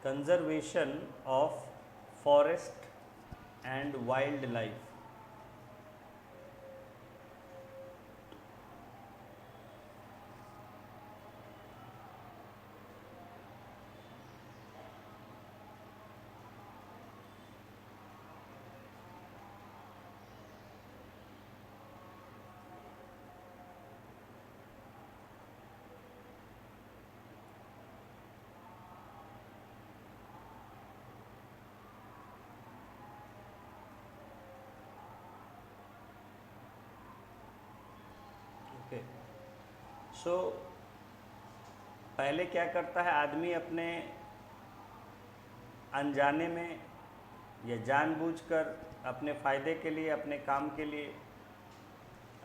conservation of forest and wildlife. Okay, so पहले क्या करता है आदमी अपने अनजाने में या जानबूझकर अपने फ़ायदे के लिए, अपने काम के लिए,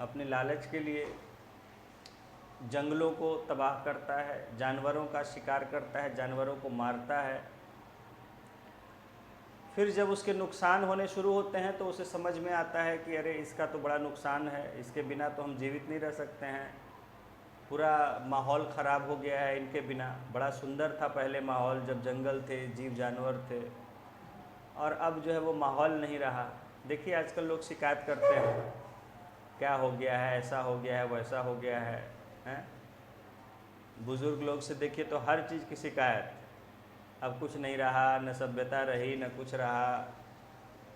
अपने लालच के लिए जंगलों को तबाह करता है, जानवरों का शिकार करता है, जानवरों को मारता है। फिर जब उसके नुकसान होने शुरू होते हैं तो उसे समझ में आता है कि अरे इसका तो बड़ा नुकसान है, इसके बिना तो हम जीवित नहीं रह सकते हैं, पूरा माहौल ख़राब हो गया है इनके बिना। बड़ा सुंदर था पहले माहौल, जब जंगल थे, जीव जानवर थे, और अब जो है वो माहौल नहीं रहा। देखिए आजकल लोग शिकायत करते हैं, क्या हो गया है, ऐसा हो गया है, वैसा हो गया है, हैं? बुज़ुर्ग लोग से देखिए तो हर चीज़ की शिकायत, अब कुछ नहीं रहा, न सभ्यता रही, न कुछ रहा।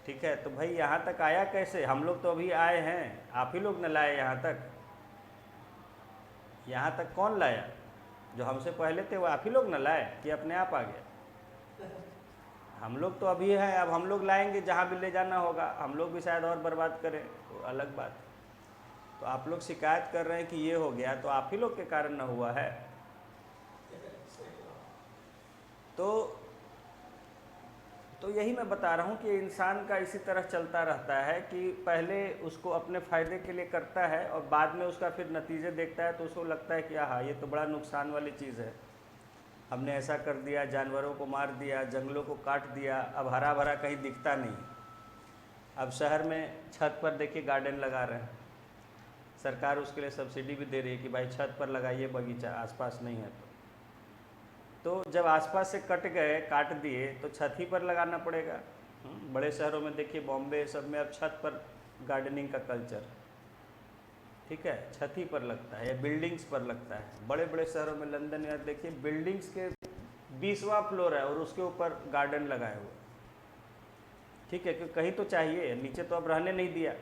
ठीक है, तो भाई यहाँ तक आया कैसे? हम लोग तो अभी आए हैं, आप ही लोग न लाए यहाँ तक। यहाँ तक कौन लाया? जो हमसे पहले थे वो आप ही लोग न लाए कि अपने आप आ गया? हम लोग तो अभी हैं, अब हम लोग लाएंगे, जहाँ भी ले जाना होगा हम लोग भी शायद और बर्बाद करें, तो अलग बात। तो आप लोग शिकायत कर रहे हैं कि ये हो गया, तो आप ही लोग के कारण न हुआ है। तो यही मैं बता रहा हूँ कि इंसान का इसी तरह चलता रहता है कि पहले उसको अपने फ़ायदे के लिए करता है और बाद में उसका फिर नतीजे देखता है तो उसको लगता है कि हाँ ये तो बड़ा नुकसान वाली चीज़ है, हमने ऐसा कर दिया, जानवरों को मार दिया, जंगलों को काट दिया, अब हरा भरा कहीं दिखता नहीं। अब शहर में छत पर देखिए गार्डन लगा रहे हैं, सरकार उसके लिए सब्सिडी भी दे रही है कि भाई छत पर लगाइए बगीचा, आसपास नहीं है तो जब आसपास से कट गए, काट दिए, तो छत ही पर लगाना पड़ेगा। बड़े शहरों में देखिए, बॉम्बे सब में अब छत पर गार्डनिंग का कल्चर, ठीक है, छत ही पर लगता है या बिल्डिंग्स पर लगता है। बड़े बड़े शहरों में, लंदन या देखिए, बिल्डिंग्स के 20वां फ्लोर है और उसके ऊपर गार्डन लगाए हुए। ठीक है, क्योंकि कहीं तो चाहिए, नीचे तो अब रहने नहीं दिया,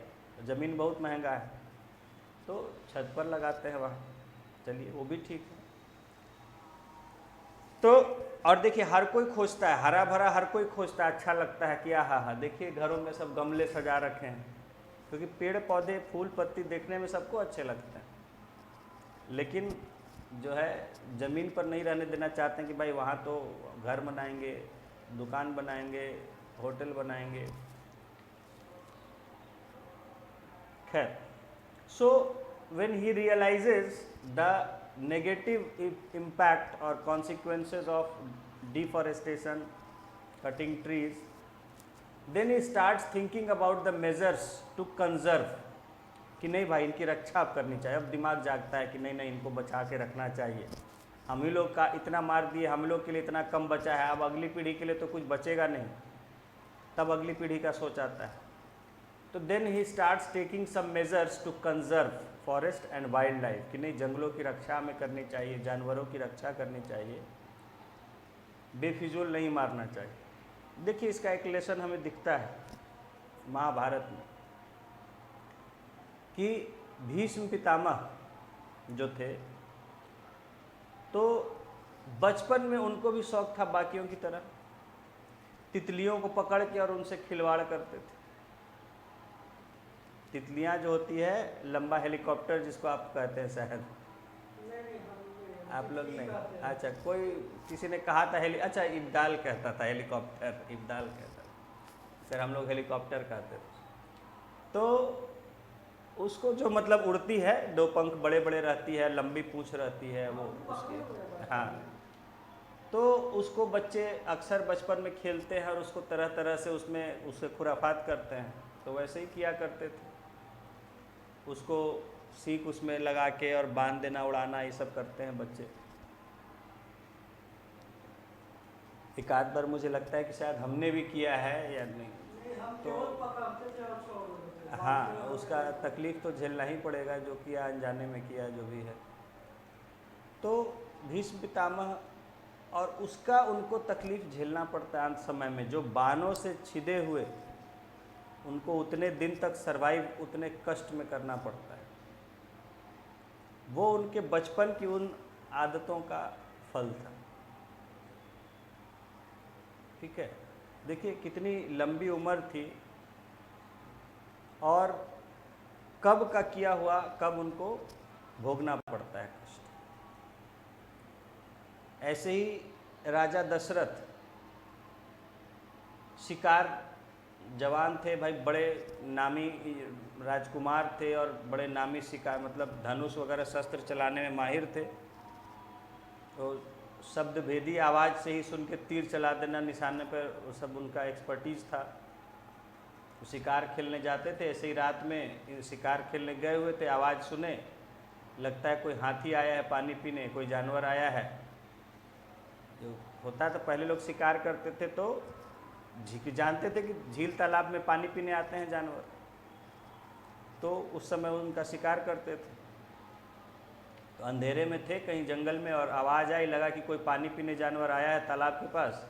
ज़मीन बहुत महंगा है, तो छत पर लगाते हैं वहाँ। चलिए वो भी ठीक है। तो और देखिए हर कोई खोजता है, हरा भरा हर कोई खोजता है, अच्छा लगता है कि हाँ हाँ देखिए घरों में सब गमले सजा रखे हैं, क्योंकि पेड़ पौधे फूल पत्ती देखने में सबको अच्छे लगते हैं। लेकिन जो है ज़मीन पर नहीं रहने देना चाहते हैं कि भाई वहाँ तो घर बनाएंगे, दुकान बनाएंगे, होटल बनाएंगे। खैर, सो when he realizes the negative impact or consequences of deforestation, cutting trees, then he starts thinking about the measures to conserve, कि नहीं भाई इनकी रक्षा अब करनी चाहिए। अब दिमाग जागता है कि नहीं नहीं इनको बचा के रखना चाहिए, हम ही लोग का इतना मार दिए, हम लोग के लिए इतना कम बचा है, अब अगली पीढ़ी के लिए तो कुछ बचेगा नहीं, तब अगली पीढ़ी का सोच आता है। तो then he starts taking some measures to conserve forest and wildlife, कि नहीं जंगलों की रक्षा हमें करनी चाहिए, जानवरों की रक्षा करनी चाहिए, बेफिजूल नहीं मारना चाहिए। देखिए इसका एक लेसन हमें दिखता है महाभारत में कि भीष्म पितामह जो थे, तो बचपन में उनको भी शौक था बाकियों की तरह, तितलियों को पकड़ के और उनसे खिलवाड़ करते थे। तितलियां जो होती है, लंबा हेलीकॉप्टर जिसको आप कहते हैं शायद, आप लोग नहीं, अच्छा कोई किसी ने कहा था अच्छा इब्दाल कहता था, हेलीकॉप्टर इब्दाल कहता था, सर हम लोग हेलीकॉप्टर कहते थे। तो उसको जो मतलब उड़ती है, दो पंख बड़े बड़े रहती है, लंबी पूँछ रहती है वो उसकी, हाँ, तो उसको बच्चे अक्सर बचपन में खेलते हैं और उसको तरह तरह से उसमें उससे खुराफात करते हैं, तो वैसे ही किया करते थे, उसको सीख उसमें लगा के और बांध देना, उड़ाना, ये सब करते हैं बच्चे। एक आध बार मुझे लगता है कि शायद हमने भी किया है या नहीं। तो हाँ, उसका तकलीफ़ तो झेलना ही पड़ेगा, जो किया अनजाने में किया जो भी है। तो भीष्म पितामह, और उसका उनको तकलीफ़ झेलना पड़ता है अंत समय में, जो बाणों से छिदे हुए, उनको उतने दिन तक सरवाइव उतने कष्ट में करना पड़ता है। वो उनके बचपन की उन आदतों का फल था। ठीक है, देखिए कितनी लंबी उम्र थी, और कब का किया हुआ कब उनको भोगना पड़ता है कष्ट। ऐसे ही राजा दशरथ शिकार जवान थे भाई, बड़े नामी राजकुमार थे और बड़े नामी शिकार, मतलब धनुष वगैरह शस्त्र चलाने में माहिर थे। तो शब्द भेदी आवाज़ से ही सुन के तीर चला देना निशाने पर, वो सब उनका एक्सपर्टीज़ था। शिकार खेलने जाते थे, ऐसे ही रात में शिकार खेलने गए हुए थे, आवाज़ सुने, लगता है कोई हाथी आया है पानी पीने, कोई जानवर आया है। जो होता है तो पहले लोग शिकार करते थे तो जानते थे कि झील तालाब में पानी पीने आते हैं जानवर, तो उस समय उनका शिकार करते थे। तो अंधेरे में थे कहीं जंगल में, और आवाज़ आई, लगा कि कोई पानी पीने जानवर आया है तालाब के पास,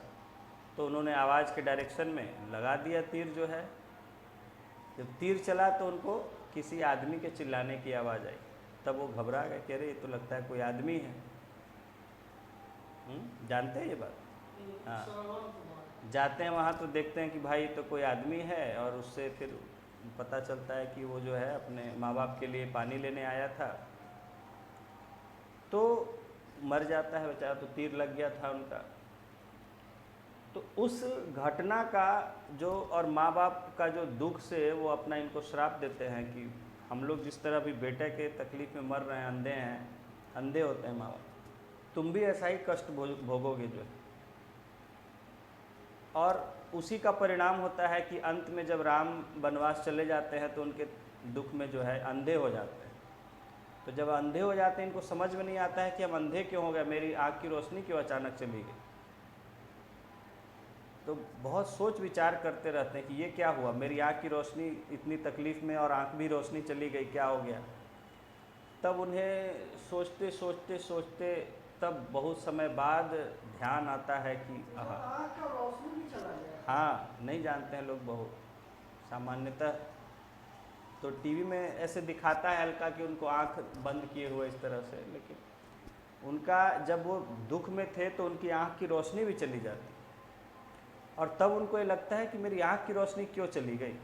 तो उन्होंने आवाज़ के डायरेक्शन में लगा दिया तीर जो है। जब तीर चला तो उनको किसी आदमी के चिल्लाने की आवाज़ आई, तब वो घबरा गए, कह रहे ये तो लगता है कोई आदमी है। जानते हैं ये बात? हाँ, जाते हैं वहाँ तो देखते हैं कि भाई तो कोई आदमी है, और उससे फिर पता चलता है कि वो जो है अपने माँ बाप के लिए पानी लेने आया था, तो मर जाता है बेचारा, तो तीर लग गया था उनका। तो उस घटना का जो, और माँ बाप का जो दुख से वो अपना इनको श्राप देते हैं कि हम लोग जिस तरह भी बेटे के तकलीफ़ में मर रहे हैं, अंधे हैं, अंधे होते हैं माँ बाप, तुम भी ऐसा ही कष्ट भोगोगे जो है। और उसी का परिणाम होता है कि अंत में जब राम वनवास चले जाते हैं तो उनके दुख में जो है अंधे हो जाते हैं। तो जब अंधे हो जाते हैं, इनको समझ में नहीं आता है कि हम अंधे क्यों हो गए, मेरी आँख की रोशनी क्यों अचानक चली गई। तो बहुत सोच विचार करते रहते हैं कि ये क्या हुआ, मेरी आँख की रोशनी इतनी तकलीफ़ में और आँख भी रोशनी चली गई, क्या हो गया। तब उन्हें सोचते सोचते सोचते तब बहुत समय बाद ध्यान आता है कि हाँ, नहीं जानते हैं लोग बहुत सामान्यतः, तो टीवी में ऐसे दिखाता है हल्का कि उनको आँख बंद किए हुए इस तरह से, लेकिन उनका जब वो दुख में थे तो उनकी आँख की रोशनी भी चली जाती, और तब उनको ये लगता है कि मेरी आँख की रोशनी क्यों चली गई।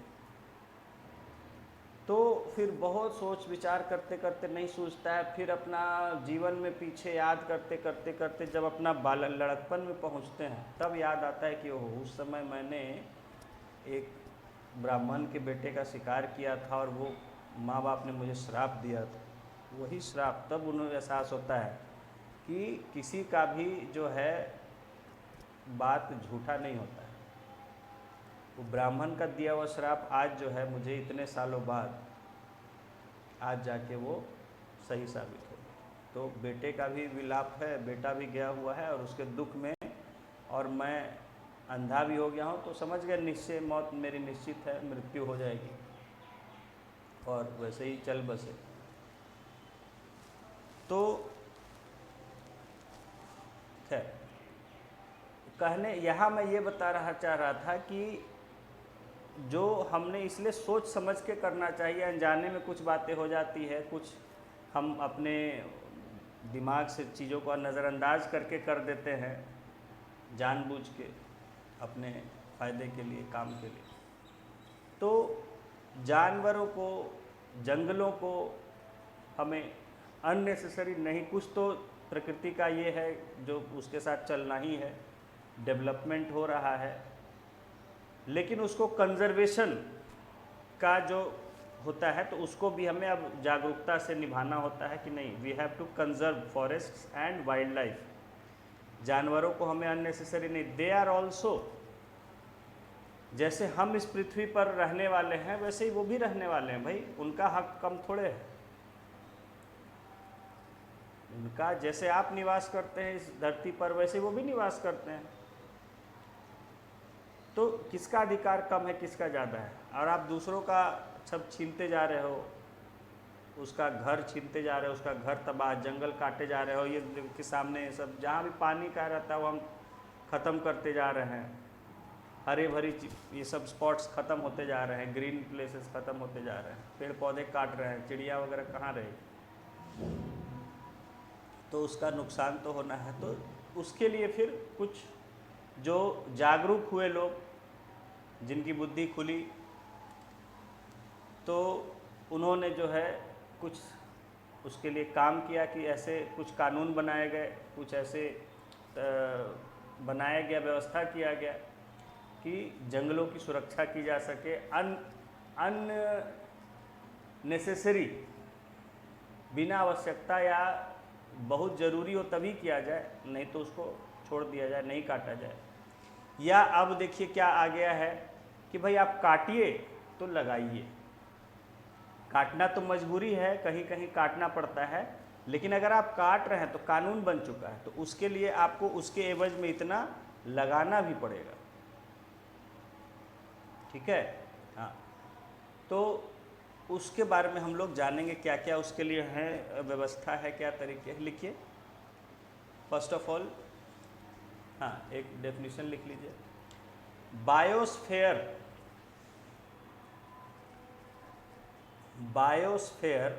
तो फिर बहुत सोच विचार करते करते नहीं सूझता है, फिर अपना जीवन में पीछे याद करते करते करते जब अपना लड़कपन में पहुंचते हैं, तब याद आता है कि ओह, उस समय मैंने एक ब्राह्मण के बेटे का शिकार किया था और वो माँ बाप ने मुझे श्राप दिया था। वही श्राप, तब उन्हें एहसास होता है कि किसी का भी जो है बात झूठा नहीं होता है। वो ब्राह्मण का दिया हुआ श्राप आज जो है मुझे इतने सालों बाद आज जाके वो सही साबित हो। तो बेटे का भी विलाप है, बेटा भी गया हुआ है और उसके दुख में, और मैं अंधा भी हो गया हूँ, तो समझ गया निश्चय मौत मेरी निश्चित है, मृत्यु हो जाएगी, और वैसे ही चल बसे। तो खैर, कहने यहाँ मैं ये चाह रहा था कि जो हमने इसलिए सोच समझ के करना चाहिए, अनजाने में कुछ बातें हो जाती है, कुछ हम अपने दिमाग से चीज़ों को नज़रअंदाज करके कर देते हैं जानबूझ के अपने फ़ायदे के लिए, काम के लिए। तो जानवरों को, जंगलों को हमें अननेसेसरी नहीं, कुछ तो प्रकृति का ये है जो उसके साथ चलना ही है, डेवलपमेंट हो रहा है, लेकिन उसको कंजर्वेशन का जो होता है तो उसको भी हमें अब जागरूकता से निभाना होता है कि नहीं, we have to conserve forests and wildlife. जानवरों को हमें अननेसेसरी नहीं, दे आर ऑल्सो, जैसे हम इस पृथ्वी पर रहने वाले हैं वैसे ही वो भी रहने वाले हैं भाई, उनका हक कम थोड़े है। उनका जैसे आप निवास करते हैं इस धरती पर वैसे वो भी निवास करते हैं। तो किसका अधिकार कम है, किसका ज़्यादा है? और आप दूसरों का सब छीनते जा रहे हो, उसका घर छीनते जा रहे हो, उसका घर तबाह, जंगल काटे जा रहे हो, ये के सामने सब जहाँ भी पानी का रहता है वो हम ख़त्म करते जा रहे हैं, हरे भरी ये सब स्पॉट्स ख़त्म होते जा रहे हैं, ग्रीन प्लेसेस ख़त्म होते जा रहे हैं, पेड़ पौधे काट रहे हैं, चिड़िया वगैरह कहाँ रहे, तो उसका नुकसान तो होना है। तो उसके लिए फिर कुछ जो जागरूक हुए लोग, जिनकी बुद्धि खुली, तो उन्होंने जो है कुछ उसके लिए काम किया कि ऐसे कुछ कानून बनाए गए, कुछ ऐसे बनाया गया, व्यवस्था किया गया कि जंगलों की सुरक्षा की जा सके, अननेसेसरी, बिना आवश्यकता या बहुत ज़रूरी हो तभी किया जाए, नहीं तो उसको छोड़ दिया जाए, नहीं काटा जाए। या अब देखिए क्या आ गया है कि भाई आप काटिए तो लगाइए, काटना तो मजबूरी है, कहीं कहीं काटना पड़ता है, लेकिन अगर आप काट रहे हैं तो कानून बन चुका है, तो उसके लिए आपको उसके एवज में इतना लगाना भी पड़ेगा, ठीक है। हाँ, तो उसके बारे में हम लोग जानेंगे क्या क्या उसके लिए है, व्यवस्था है, क्या तरीके हैं। लिखिए फर्स्ट ऑफ ऑल, हाँ एक डेफिनेशन लिख लीजिए। बायोस्फेयर, बायोस्फेयर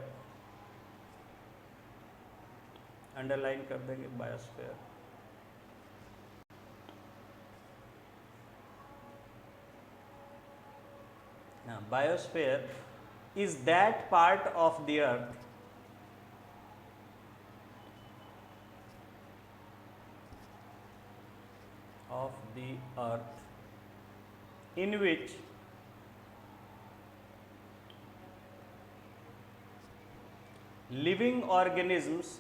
अंडरलाइन कर देंगे, बायोस्फेयर हाँ, biosphere is that part of the earth in which living organisms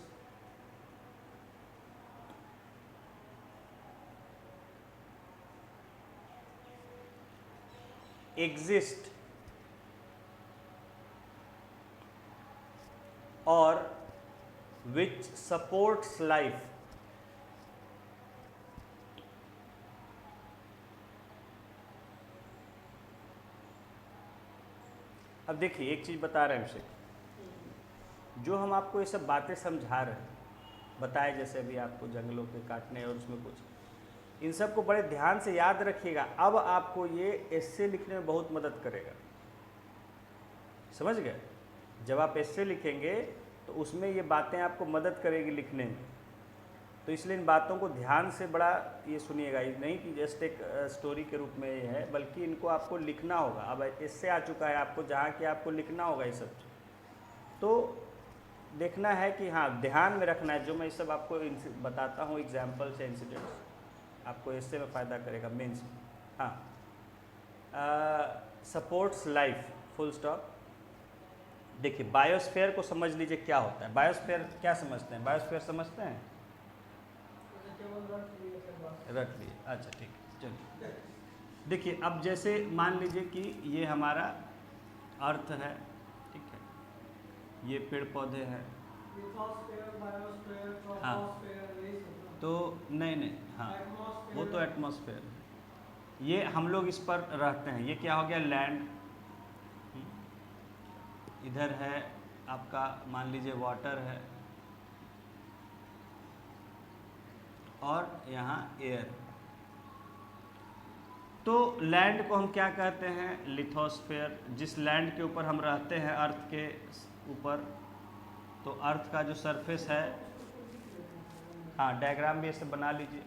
exist or which supports life। अब देखिए एक चीज़ बता रहे हैं उसे, जो हम आपको ये सब बातें समझा रहे हैं, बताए जैसे अभी आपको जंगलों के काटने और उसमें कुछ, इन सब को बड़े ध्यान से याद रखिएगा। अब आपको ये एस्से लिखने में बहुत मदद करेगा, समझ गए? जब आप एस्से लिखेंगे तो उसमें ये बातें आपको मदद करेगी लिखने में, तो इसलिए इन बातों को ध्यान से बड़ा ये सुनिएगा, ये नहीं कि जस्ट एक स्टोरी के रूप में ये है, बल्कि इनको आपको लिखना होगा। अब एस्से आ चुका है आपको, जहाँ कि आपको लिखना होगा ये सब, तो देखना है कि हाँ ध्यान में रखना है। जो मैं ये सब आपको बताता हूँ एग्जाम्पल से इंसिडेंट्स, आपको इससे में फ़ायदा करेगा मेंस में। हाँ, सपोर्ट्स लाइफ, फुल स्टॉप। देखिए बायोस्फीयर को समझ लीजिए क्या होता है। बायोस्फीयर क्या समझते हैं? बायोस्फीयर समझते हैं? रख लिए, अच्छा ठीक है, चलिए। देखिए अब जैसे मान लीजिए कि ये हमारा अर्थ है, ठीक है, ये पेड़ पौधे हैं, हाँ तो नहीं, हाँ वो तो एटमॉस्फेयर है, ये हम लोग इस पर रहते हैं। ये क्या हो गया? लैंड। इधर है आपका मान लीजिए वाटर है, और यहाँ एयर। तो लैंड को हम क्या कहते हैं? लिथोस्फेयर। जिस लैंड के ऊपर हम रहते हैं, अर्थ के ऊपर, तो अर्थ का जो सरफेस है, हाँ डायग्राम भी ऐसे बना लीजिए,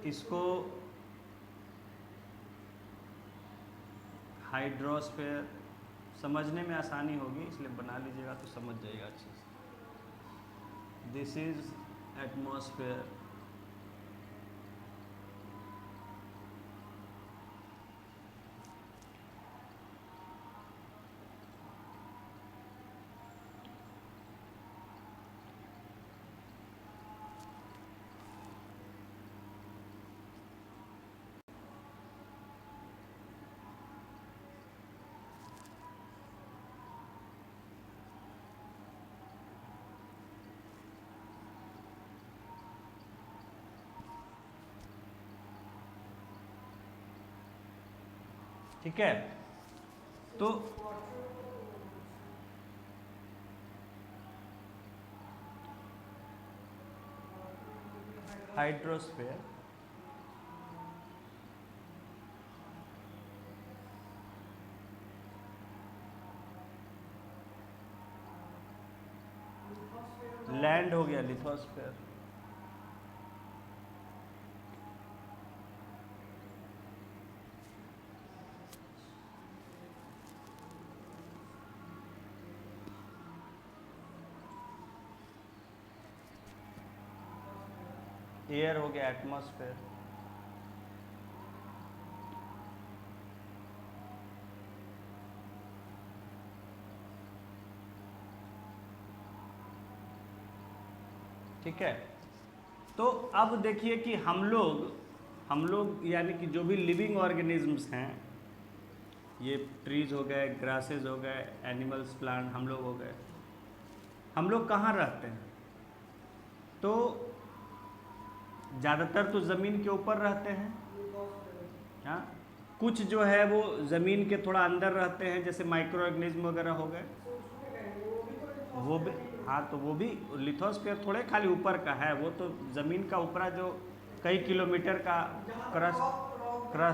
इसको हाइड्रोस्फेयर, समझने में आसानी होगी इसलिए बना लीजिएगा तो समझ जाइएगा अच्छे से। दिस इज एटमॉस्फेयर, ठीक है। तो हाइड्रोस्फीयर लैंड हो गया लिथोस्फीयर। एयर हो गया एटमॉस्फेयर। ठीक है। तो अब देखिए कि हम लोग यानी कि जो भी लिविंग ऑर्गेनिजम्स हैं, ये ट्रीज हो गए, ग्रासेस हो गए, एनिमल्स, प्लांट, हम लोग हो गए, हम लोग कहाँ रहते हैं? तो ज़्यादातर तो ज़मीन के ऊपर रहते हैं। हाँ, कुछ जो है वो ज़मीन के थोड़ा अंदर रहते हैं, जैसे माइक्रो ऑर्गेनिज्म वगैरह हो गए, वो भी। हाँ, तो वो भी लिथोस्फीयर थोड़े खाली ऊपर का है, वो तो ज़मीन का ऊपरा जो कई किलोमीटर का क्रस्ट,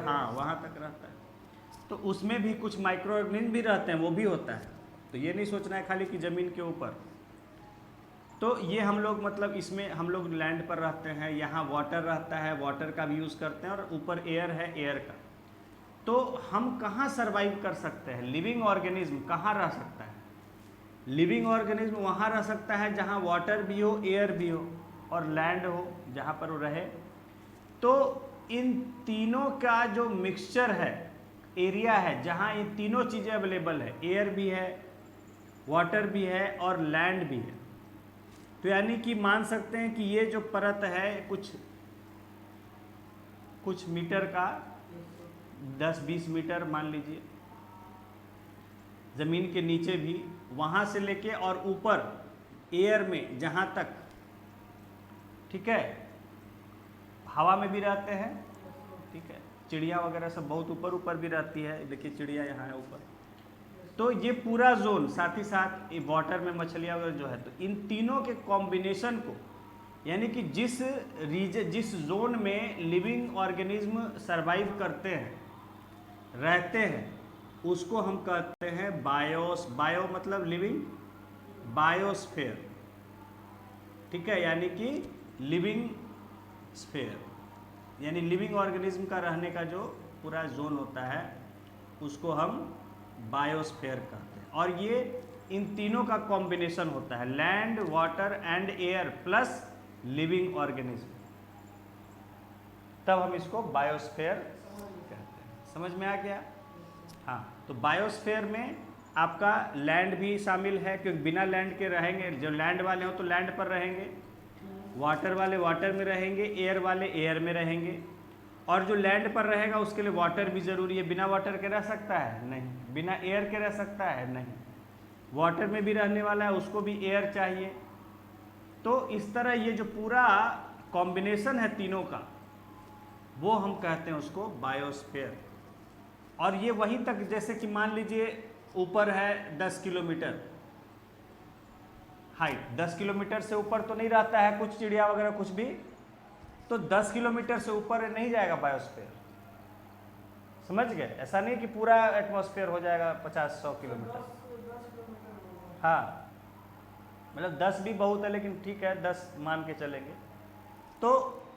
हाँ, वहाँ तक रहता है। तो उसमें भी कुछ माइक्रो ऑर्गेनिज्म भी रहते हैं, वो भी होता है। तो ये नहीं सोचना है खाली कि ज़मीन के ऊपर। तो ये हम लोग मतलब इसमें हम लोग लैंड पर रहते हैं, यहाँ वाटर रहता है, वाटर का भी यूज़ करते हैं, और ऊपर एयर है, एयर का। तो हम कहाँ सरवाइव कर सकते हैं? लिविंग ऑर्गेनिज्म कहाँ रह सकता है? लिविंग ऑर्गेनिज्म वहाँ रह सकता है जहाँ वाटर भी हो, एयर भी हो, और लैंड हो, जहाँ पर वो रहे। तो इन तीनों का जो मिक्सचर है, एरिया है जहाँ ये तीनों चीज़ें अवेलेबल है, एयर भी है, वाटर भी है, और लैंड भी है। तो यानी कि मान सकते हैं कि ये जो परत है कुछ मीटर का, 10-20 मीटर मान लीजिए, ज़मीन के नीचे भी, वहाँ से लेके और ऊपर एयर में जहाँ तक, ठीक है, हवा में भी रहते हैं। ठीक है, चिड़िया वगैरह सब बहुत ऊपर ऊपर भी रहती है, देखिए चिड़िया यहाँ है ऊपर। तो ये पूरा जोन, साथ ही साथ ये वाटर में मछलियाँ वगैरह जो है, तो इन तीनों के कॉम्बिनेशन को, यानी कि जिस जोन में लिविंग ऑर्गेनिज्म सरवाइव करते हैं, रहते हैं, उसको हम कहते हैं बायो मतलब लिविंग, बायोस्फीयर। ठीक है, यानी कि लिविंग स्फीयर, यानी लिविंग ऑर्गेनिज्म का रहने का जो पूरा जोन होता है, उसको हम बायोस्फीयर कहते हैं। और ये इन तीनों का कॉम्बिनेशन होता है, land, water and air plus living organism, तब हम इसको बायोस्फीयर कहते हैं। समझ में आ गया? हाँ, तो बायोस्फीयर में आपका लैंड भी शामिल है, क्योंकि बिना लैंड के रहेंगे, जो लैंड वाले हो तो लैंड पर रहेंगे, वाटर वाले वाटर में रहेंगे, एयर वाले एयर में रहेंगे, और जो लैंड पर रहेगा उसके लिए वाटर भी ज़रूरी है। बिना वाटर के रह सकता है? नहीं। बिना एयर के रह सकता है? नहीं। वाटर में भी रहने वाला है, उसको भी एयर चाहिए। तो इस तरह ये जो पूरा कॉम्बिनेशन है तीनों का, वो हम कहते हैं उसको बायोस्फीयर। और ये वहीं तक, जैसे कि मान लीजिए ऊपर है 10 किलोमीटर हाइट, 10 किलोमीटर से ऊपर तो नहीं रहता है कुछ चिड़िया वगैरह कुछ भी, तो 10 किलोमीटर से ऊपर नहीं जाएगा बायोस्फीयर। समझ गए? ऐसा नहीं कि पूरा एटमॉस्फेयर हो जाएगा 50-100 किलोमीटर। हाँ, मतलब 10 भी बहुत है, लेकिन ठीक है 10 मान के चलेंगे। तो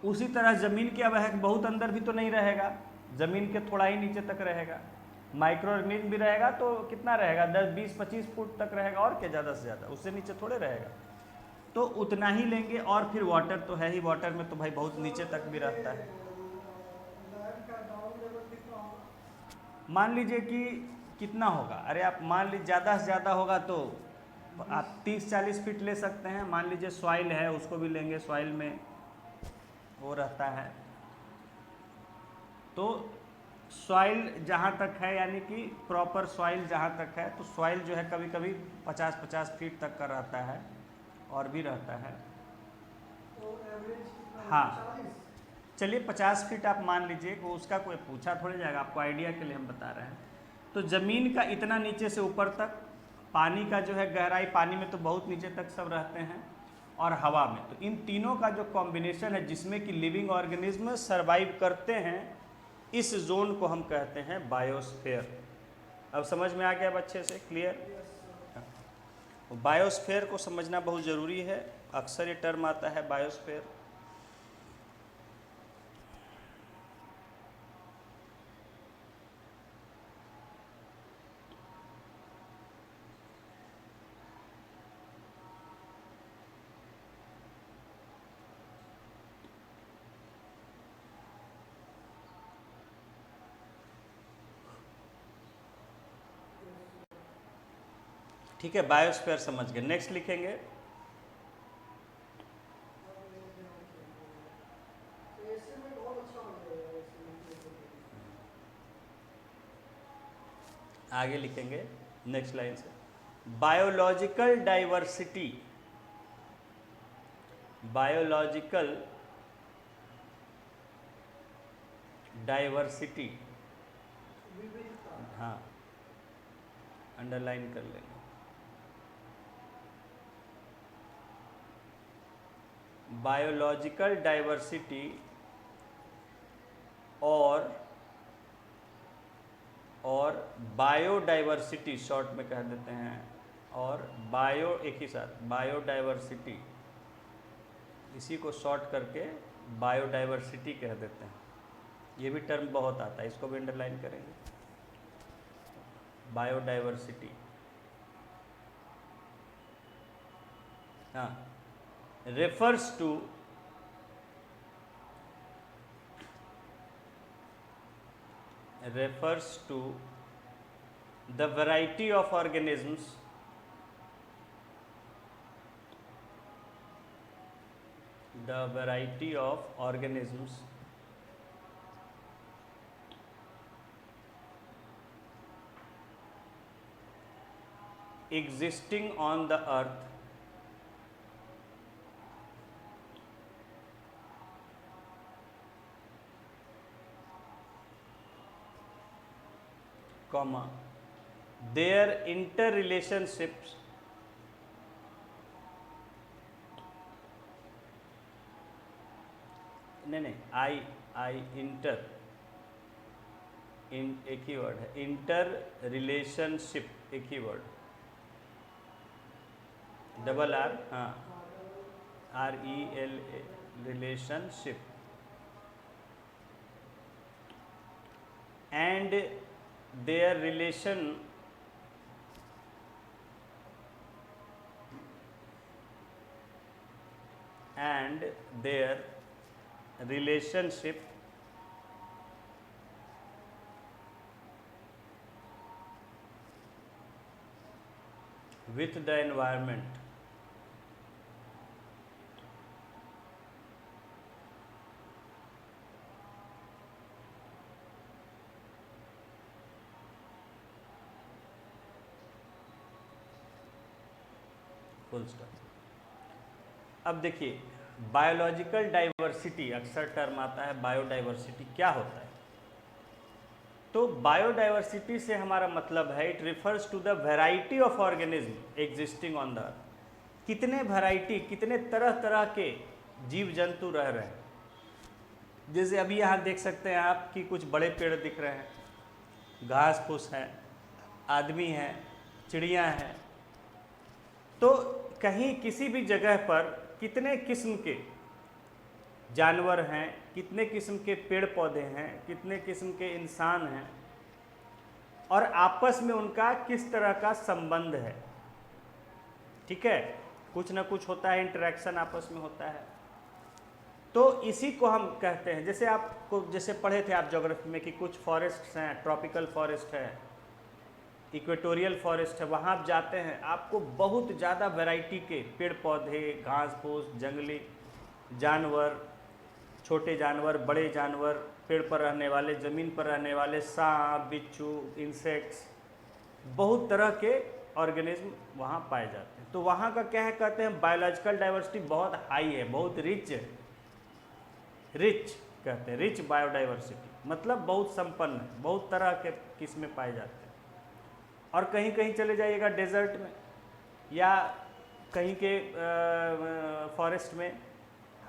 उसी तरह ज़मीन के, अब है बहुत अंदर भी तो नहीं रहेगा, ज़मीन के थोड़ा ही नीचे तक रहेगा। माइक्रो ऑर्गेनिज्म भी रहेगा तो कितना रहेगा? 10, 20, 25 फुट तक रहेगा, और क्या ज़्यादा से ज़्यादा, उससे नीचे थोड़े रहेगा। तो उतना ही लेंगे। और फिर वाटर तो है ही, वाटर में तो भाई बहुत नीचे तक भी रहता है। मान लीजिए कि कितना होगा, अरे आप मान लीजिए ज़्यादा से ज़्यादा होगा तो आप 30-40 फीट ले सकते हैं। मान लीजिए सॉइल है, उसको भी लेंगे, सॉइल में वो रहता है। तो सॉइल जहाँ तक है, यानी कि प्रॉपर सॉइल जहाँ तक है, तो सॉइल जो है कभी कभी 50-50 फीट तक का रहता है, और भी रहता है। हाँ, चलिए 50 फीट आप मान लीजिए, वो उसका कोई पूछा थोड़ी जाएगा, आपको आइडिया के लिए हम बता रहे हैं। तो ज़मीन का इतना नीचे से ऊपर तक, पानी का जो है गहराई, पानी में तो बहुत नीचे तक सब रहते हैं, और हवा में, तो इन तीनों का जो कॉम्बिनेशन है जिसमें कि लिविंग ऑर्गेनिज्म सरवाइव करते हैं, इस जोन को हम कहते हैं बायोस्फीयर। अब समझ में आ गया अब अच्छे से, क्लियर? बायोस्फीयर को समझना बहुत ज़रूरी है, अक्सर ये टर्म आता है बायोस्फीयर। ठीक है, बायोस्फीयर समझ गए। नेक्स्ट लिखेंगे, आगे लिखेंगे नेक्स्ट लाइन से, बायोलॉजिकल डाइवर्सिटी। बायोलॉजिकल डाइवर्सिटी, हाँ अंडरलाइन कर लेंगे। बायोलॉजिकल डाइवर्सिटी और बायोडाइवर्सिटी शॉर्ट में कह देते हैं, और बायो एक ही साथ, बायोडाइवर्सिटी, इसी को शॉर्ट करके बायोडाइवर्सिटी कह देते हैं। ये भी टर्म बहुत आता है, इसको भी अंडरलाइन करेंगे, बायोडाइवर्सिटी। हाँ, refers to the variety of organisms existing on the earth comma their interrelationships नहीं आई इंटर, इन एक ही वर्ड है, इंटर रिलेशनशिप एक ही वर्ड, डबल आर, हाँ REL relationship, and their relation and their relationship with the environment. Full stop. अब देखिए, biological diversity अक्सर टर्म आता है, बायोडाइवर्सिटी क्या होता है? तो बायोडाइवर्सिटी से हमारा मतलब है, it refers to the variety of organism existing on the earth. कितने वैरायटी, कितने तरह तरह के जीव जंतु रह रहे हैं। जैसे अभी यहाँ देख सकते हैं आप कि कुछ बड़े पेड़ दिख रहे हैं, घास फूस है, आदमी है, चिड़िया हैं। तो कहीं किसी भी जगह पर कितने किस्म के जानवर हैं, कितने किस्म के पेड़ पौधे हैं, कितने किस्म के इंसान हैं, और आपस में उनका किस तरह का संबंध है। ठीक है, कुछ ना कुछ होता है, इंटरेक्शन आपस में होता है। तो इसी को हम कहते हैं, जैसे आपको जैसे पढ़े थे आप ज्योग्राफी में कि कुछ फॉरेस्ट्स हैं, ट्रॉपिकल फॉरेस्ट है, इक्वेटोरियल फॉरेस्ट है, वहाँ आप जाते हैं आपको बहुत ज़्यादा वैरायटी के पेड़ पौधे, घास फूस, जंगली जानवर, छोटे जानवर, बड़े जानवर, पेड़ पर रहने वाले, ज़मीन पर रहने वाले, सांप, बिच्छू, इंसेक्ट्स, बहुत तरह के ऑर्गेनिज्म वहाँ पाए जाते हैं। तो वहाँ का क्या है, कहते हैं बायोलॉजिकल डाइवर्सिटी बहुत हाई है, बहुत रिच है, रिच। कहते हैं, रिच बायोडाइवर्सिटी मतलब बहुत संपन्न है, बहुत तरह के किस्में पाए जाते हैं। और कहीं कहीं चले जाइएगा डेजर्ट में या कहीं के फॉरेस्ट में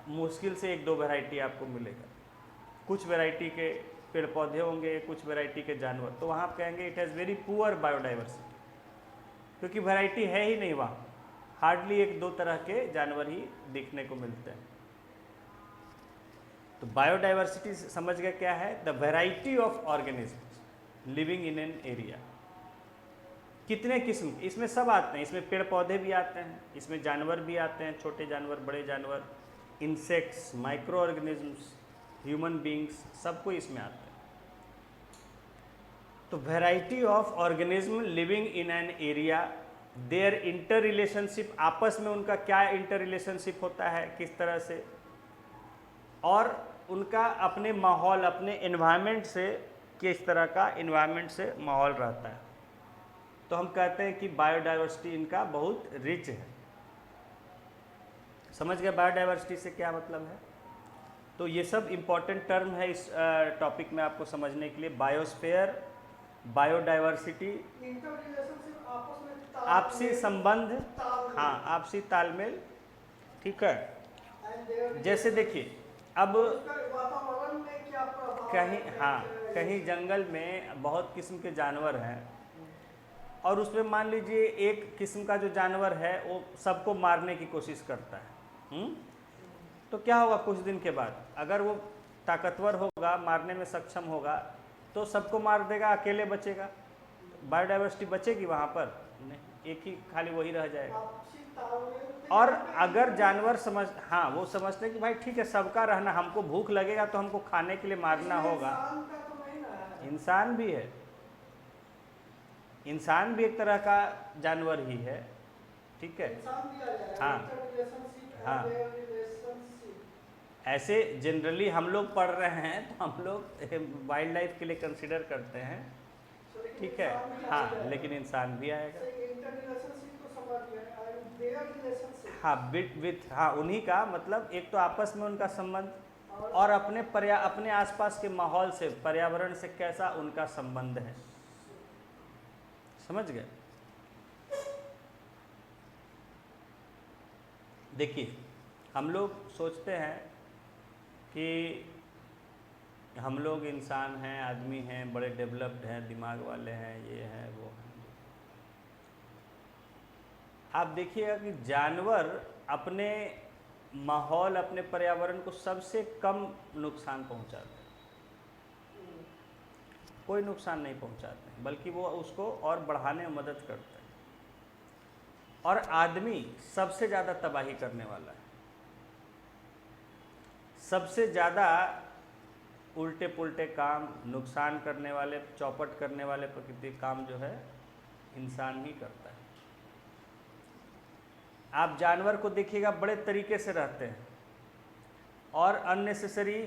मुश्किल से 1-2 वैरायटी आपको मिलेगा, कुछ वैरायटी के पेड़ पौधे होंगे, कुछ वैरायटी के जानवर, तो वहाँ आप कहेंगे it has very poor biodiversity, क्योंकि वैरायटी है ही नहीं वहाँ, हार्डली 1-2 तरह के जानवर ही देखने को मिलते हैं। तो बायोडाइवर्सिटी समझ गए क्या है? The variety of organism living in an area. कितने किस्म, इसमें सब आते हैं, इसमें पेड़ पौधे भी आते हैं, इसमें जानवर भी आते हैं, छोटे जानवर, बड़े जानवर, insects, micro organisms, human beings, सब कोई इसमें आते हैं। तो variety of organism living in an area, their inter relationship, आपस में उनका क्या इंटर रिलेशनशिप होता है, किस तरह से, और उनका अपने माहौल, अपने एनवायरनमेंट से किस तरह का एनवायरनमेंट से माहौल रहता है। तो हम कहते हैं कि बायोडाइवर्सिटी इनका बहुत रिच है। समझ गए बायोडाइवर्सिटी से क्या मतलब है? तो ये सब इम्पॉर्टेंट टर्म है इस टॉपिक में आपको समझने के लिए। बायोस्फीयर, बायोडाइवर्सिटी, आपसी संबंध, हाँ आपसी तालमेल, ठीक है। जैसे देखिए अब वातावरण में क्या प्रभाव कहीं, हाँ कहीं जंगल में बहुत किस्म के जानवर हैं और उसमें मान लीजिए एक किस्म का जो जानवर है वो सबको मारने की कोशिश करता है, तो क्या होगा कुछ दिन के बाद, अगर वो ताकतवर होगा, मारने में सक्षम होगा, तो सबको मार देगा, अकेले बचेगा, बायोडाइवर्सिटी बचेगी वहाँ पर? नहीं, एक ही खाली वही रह जाएगा। और अगर जानवर समझ, हाँ वो समझते हैं कि भाई ठीक है सबका रहना, हमको भूख लगेगा तो हमको खाने के लिए मारना होगा। इंसान भी है, इंसान भी एक तरह का जानवर ही है, ठीक है। हाँ हाँ, ऐसे जनरली हम लोग पढ़ रहे हैं तो हम लोग वाइल्ड लाइफ के लिए कंसिडर करते हैं, ठीक है। हाँ लेकिन इंसान भी आएगा, हाँ विथ, हाँ उन्हीं का मतलब एक तो आपस में उनका संबंध और अपने आसपास के माहौल से, पर्यावरण से कैसा उनका संबंध है, समझ गए। देखिए हम लोग सोचते हैं कि हम लोग इंसान हैं, आदमी हैं, बड़े डेवलप्ड हैं, दिमाग वाले हैं, ये हैं वो हैं। आप देखिएगा कि जानवर अपने माहौल, अपने पर्यावरण को सबसे कम नुकसान पहुंचाते हैं, कोई नुकसान नहीं पहुंचाते हैं, बल्कि वो उसको और बढ़ाने में मदद करते हैं। और आदमी सबसे ज़्यादा तबाही करने वाला है, सबसे ज़्यादा उल्टे पुल्टे काम, नुकसान करने वाले, चौपट करने वाले प्रकृति काम जो है इंसान ही करता है। आप जानवर को देखिएगा बड़े तरीके से रहते हैं और अननेसेसरी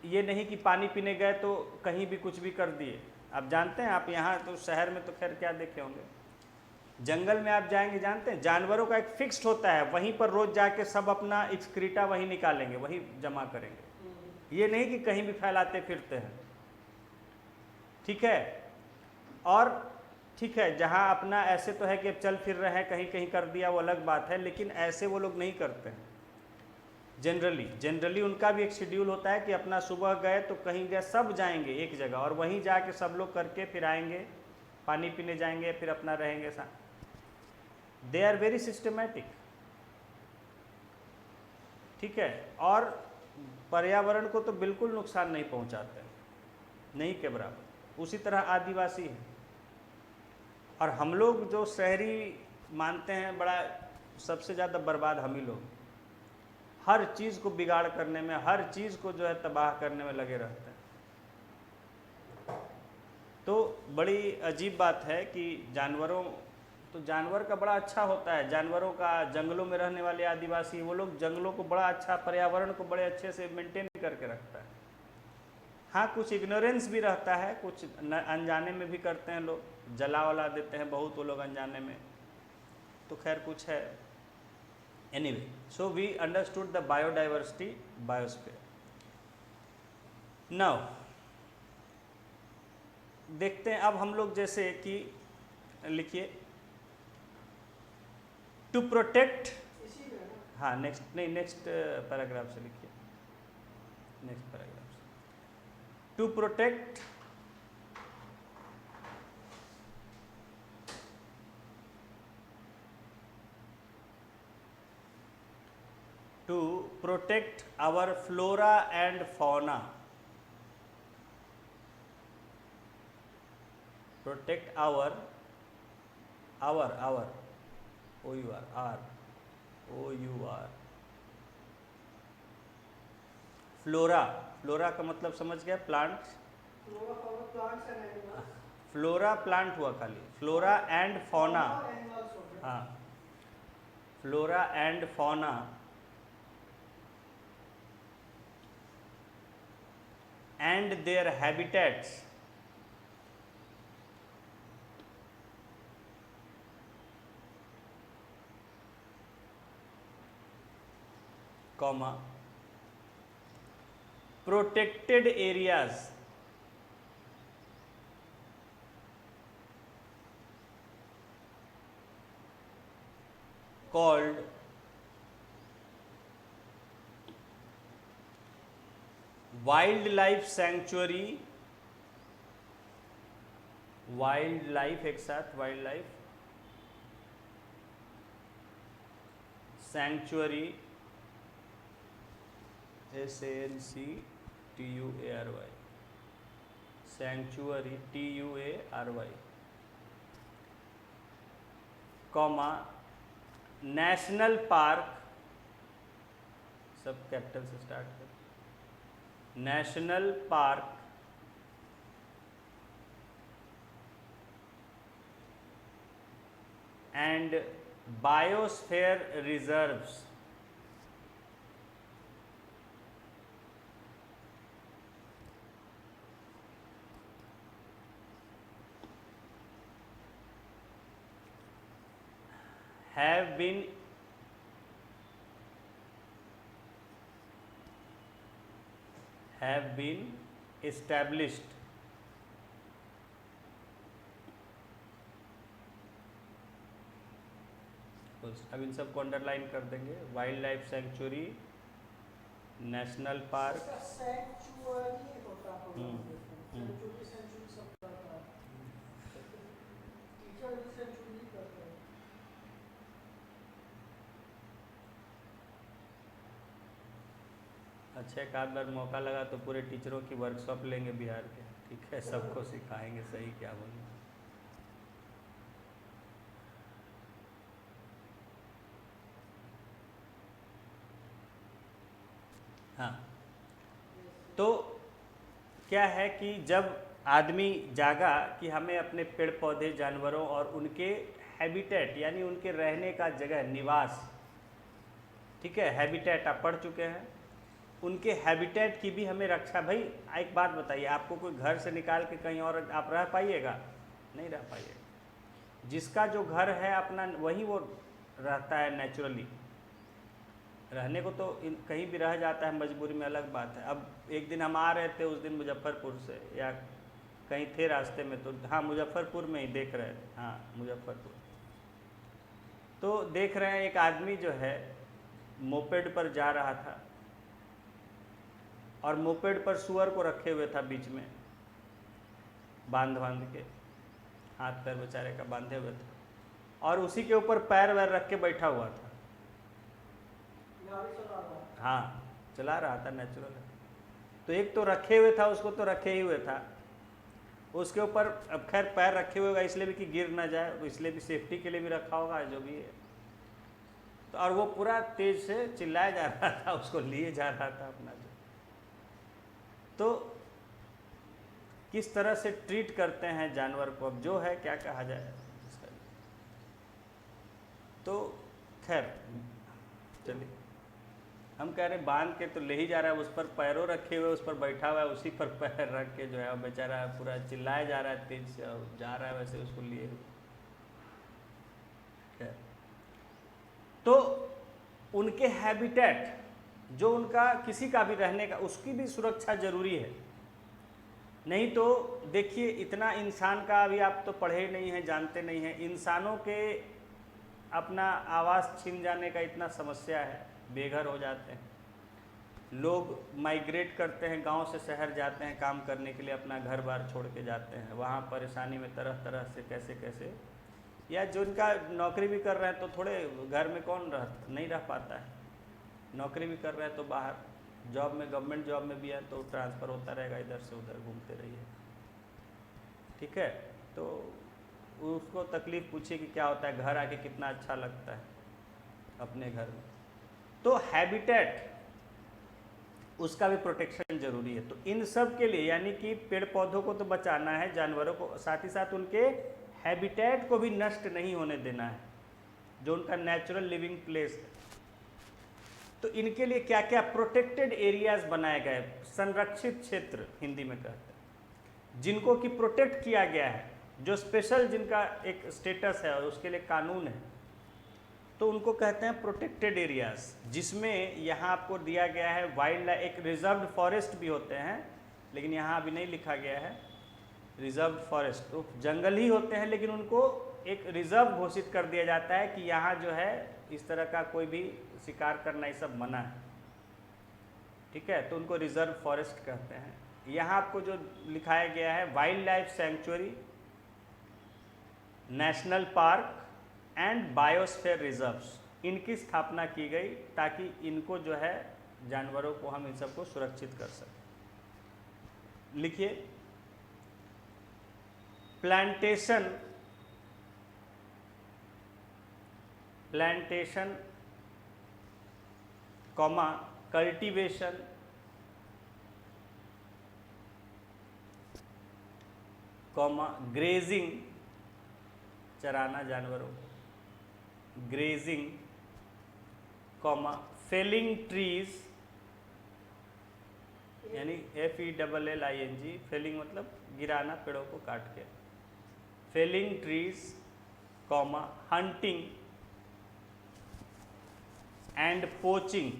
ये नहीं कि पानी पीने गए तो कहीं भी कुछ भी कर दिए। आप जानते हैं, आप यहाँ तो शहर में तो खैर क्या देखे होंगे, जंगल में आप जाएंगे, जानते हैं जानवरों का एक फिक्स्ड होता है, वहीं पर रोज जाके सब अपना एक्सक्रीटा वहीं निकालेंगे, वहीं जमा करेंगे, ये नहीं कि कहीं भी फैलाते फिरते हैं, ठीक है। और ठीक है जहाँ अपना ऐसे तो है कि अब चल फिर रहे हैं, कहीं कहीं कर दिया वो अलग बात है, लेकिन ऐसे वो लोग नहीं करते हैं। जनरली उनका भी एक शेड्यूल होता है कि अपना सुबह गए तो कहीं गए, सब जाएंगे एक जगह और वहीं जाके सब लोग करके फिर आएंगे, पानी पीने जाएंगे, फिर अपना रहेंगे। दे आर वेरी सिस्टमेटिक, ठीक है। और पर्यावरण को तो बिल्कुल नुकसान नहीं पहुंचाते, नहीं के बराबर। उसी तरह आदिवासी है। और हम लोग जो शहरी मानते हैं, बड़ा सबसे ज़्यादा बर्बाद हम ही लोग, हर चीज़ को बिगाड़ करने में, हर चीज़ को जो है तबाह करने में लगे रहते हैं। तो बड़ी अजीब बात है कि जानवरों, तो जानवर का बड़ा अच्छा होता है, जानवरों का, जंगलों में रहने वाले आदिवासी वो लोग जंगलों को बड़ा अच्छा, पर्यावरण को बड़े अच्छे से मेंटेन करके रखता है। हाँ कुछ इग्नोरेंस भी रहता है, कुछ अनजाने में भी करते हैं लोग, जला वला देते हैं बहुत वो लोग अनजाने में, तो खैर कुछ है। Anyway, so we understood the biodiversity, biosphere. Now देखते हैं अब हम लोग, जैसे कि लिखिए टू प्रोटेक्ट, इसी में ना। हाँ नेक्स्ट, नहीं नेक्स्ट पैराग्राफ से लिखिए, नेक्स्ट पैराग्राफ से, to protect our flora and fauna, protect our O-U-R flora का मतलब समझ गया, plants, flora for plants and animals. Flora plant हुआ खाली, फ्लोरा एंड फौना, एनिमल्स हो गए। हाँ flora and fauna and their habitats comma protected areas called wildlife sanctuary, wildlife एक साथ, wildlife sanctuary, SANCTUARY, sanctuary TUARY, comma national park, सब capital से start कर, national park and biosphere reserves, have been established अब इन सबको underline कर देंगे, wild life sanctuary, national park, इसका सैंक्चुअरी होता होगा। हम्म। सैंक्चुअरी सेंचुरी सब करता है। टीचर भी सेंचुरी करते हैं। अच्छा एक आध बार मौका लगा तो पूरे टीचरों की वर्कशॉप लेंगे बिहार के, ठीक है, सबको सिखाएंगे सही क्या बोलना। हाँ तो क्या है कि जब आदमी जागा कि हमें अपने पेड़ पौधे जानवरों और उनके हैबिटेट यानी उनके रहने का जगह, निवास, ठीक है, हैबिटेट आप पढ़ चुके हैं, उनके हैबिटेट की भी हमें रक्षा। भाई एक बात बताइए, आपको कोई घर से निकाल के कहीं और आप रह पाइएगा? नहीं रह पाइएगा। जिसका जो घर है अपना, वही वो रहता है नेचुरली। रहने को तो कहीं भी रह जाता है, मजबूरी में अलग बात है। अब एक दिन हम आ रहे थे उस दिन मुजफ्फरपुर से, या कहीं थे रास्ते में, तो हाँ मुजफ्फरपुर में ही देख रहे थे, हाँ मुजफ्फरपुर, तो देख रहे हैं एक आदमी जो है मोपेड पर जा रहा था और मोपेड पर सुअर को रखे हुए था बीच में, बांध के, हाथ पैर बेचारे का बांधे हुए थे, और उसी के ऊपर पैर वैर रख के बैठा हुआ था। हाँ चला रहा था, नेचुरल है। तो एक तो रखे हुए था, उसको तो रखे ही हुए था, उसके ऊपर अब खैर पैर रखे हुए होगा इसलिए भी कि गिर ना जाए, इसलिए भी सेफ्टी के लिए भी रखा होगा जो भी है। तो और वो पूरा तेज से चिल्लाया जा रहा था, उसको लिए जा रहा था अपना जो। तो किस तरह से ट्रीट करते हैं जानवर को, अब जो है क्या कहा जाए इसका। तो खैर चलिए, हम कह रहे बांध के तो ले ही जा रहा है, उस पर पैरों रखे हुए, उस पर बैठा हुआ है, उसी पर पैर रख के जो है बेचारा पूरा चिल्लाया जा रहा है तेज से, और जा रहा है वैसे उसको लिए हुए। तो उनके हैबिटेट, जो उनका किसी का भी रहने का, उसकी भी सुरक्षा जरूरी है। नहीं तो देखिए, इतना इंसान का अभी आप तो पढ़े नहीं हैं, जानते नहीं हैं, इंसानों के अपना आवास छीन जाने का इतना समस्या है, बेघर हो जाते हैं लोग, माइग्रेट करते हैं, गांव से शहर जाते हैं काम करने के लिए, अपना घर बार छोड़ के जाते हैं, वहाँ परेशानी में तरह तरह से कैसे कैसे, या जिनका नौकरी भी कर रहे हैं तो थोड़े घर में कौन नहीं रह पाता है, नौकरी भी कर रहे हैं तो बाहर जॉब में, गवर्नमेंट जॉब में भी है तो ट्रांसफ़र होता रहेगा, इधर से उधर घूमते रहिए, ठीक है। तो उसको तकलीफ़ पूछिए कि क्या होता है, घर आके कितना अच्छा लगता है अपने घर में। तो हैबिटेट, उसका भी प्रोटेक्शन जरूरी है। तो इन सब के लिए, यानी कि पेड़ पौधों को तो बचाना है, जानवरों को, साथ ही साथ उनके हैबिटेट को भी नष्ट नहीं होने देना है, जो उनका नेचुरल लिविंग प्लेस है। तो इनके लिए क्या क्या प्रोटेक्टेड एरियाज बनाए गए, संरक्षित क्षेत्र हिंदी में कहते हैं, जिनको कि प्रोटेक्ट किया गया है, जो स्पेशल जिनका एक स्टेटस है और उसके लिए कानून है, तो उनको कहते हैं प्रोटेक्टेड एरियाज, जिसमें यहाँ आपको दिया गया है वाइल्ड लाइफ, एक रिजर्व्ड फॉरेस्ट भी होते हैं, लेकिन यहाँ अभी नहीं लिखा गया है रिजर्व्ड फॉरेस्ट, तो जंगल ही होते हैं लेकिन उनको एक रिजर्व घोषित कर दिया जाता है कि यहाँ जो है इस तरह का कोई भी शिकार करना, ये सब मना है, ठीक है, तो उनको रिजर्व फॉरेस्ट कहते हैं। यहाँ आपको जो लिखाया गया है wild life sanctuary, national park and biosphere reserves, इनकी स्थापना की गई ताकि इनको जो है जानवरों को, हम इन सबको सुरक्षित कर सकें। लिखिए, plantation, plantation comma cultivation comma grazing, चराना जानवरों, ग्रेजिंग कॉमा फेलिंग ट्रीज, यानी FELLING, फेलिंग मतलब गिराना, पेड़ों को काट के, felling trees comma hunting and poaching,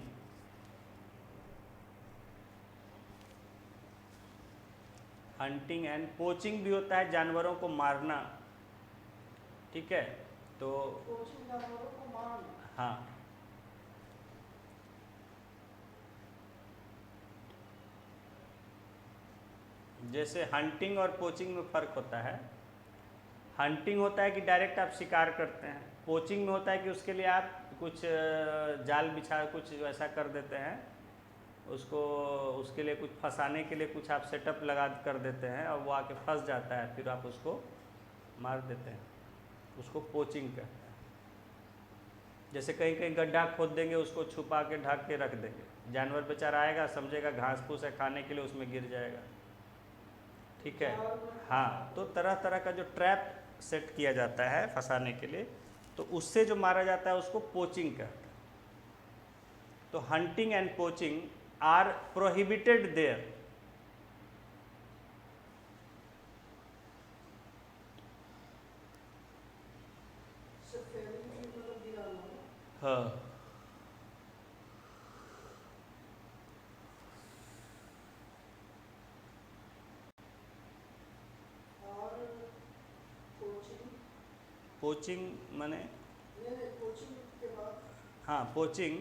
hunting and poaching भी होता है जानवरों को मारना, ठीक है, तो कोचिंग जानवरों को मारना। हाँ, जैसे हंटिंग और पोचिंग में फ़र्क होता है। हंटिंग होता है कि डायरेक्ट आप शिकार करते हैं, पोचिंग में होता है कि उसके लिए आप कुछ जाल बिछा कुछ ऐसा कर देते हैं उसको, उसके लिए कुछ फंसाने के लिए कुछ आप सेटअप लगा कर देते हैं और वो आके फंस जाता है, फिर आप उसको मार देते हैं, उसको पोचिंग कहते हैं। जैसे कहीं कहीं गड्ढा खोद देंगे, उसको छुपा के ढक के रख देंगे, जानवर बेचारा आएगा, समझेगा घास फूस है खाने के लिए, उसमें गिर जाएगा, ठीक है। हाँ, तो तरह तरह का जो ट्रैप सेट किया जाता है फंसाने के लिए, तो उससे जो मारा जाता है उसको पोचिंग कहते हैं। तो hunting and poaching are prohibited there. हाँ, और कोचिंग, पोचिंग माने, कोचिंग के बाद हाँ, पोचिंग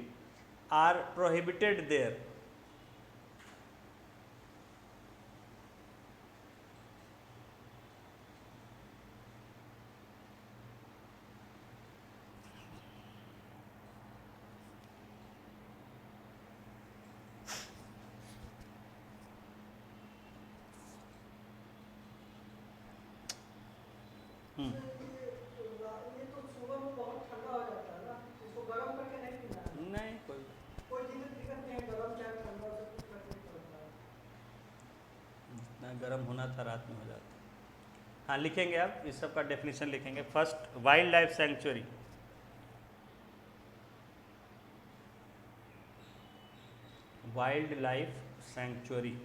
आर प्रोहिबिटेड देयर। ये तो सुबह में बहुत ठंडा हो जाता है ना, इसको गर्म करके नहीं पीना है। नहीं, कोई दिक्कत नहीं है, गर्म चाहे ठंडा से कुछ फर्क नहीं पड़ता है। जितना गर्म होना था रात में हो जाता है। हाँ, लिखेंगे आप, इस सब का डेफिनेशन लिखेंगे। First, wild life sanctuary, wild life sanctuary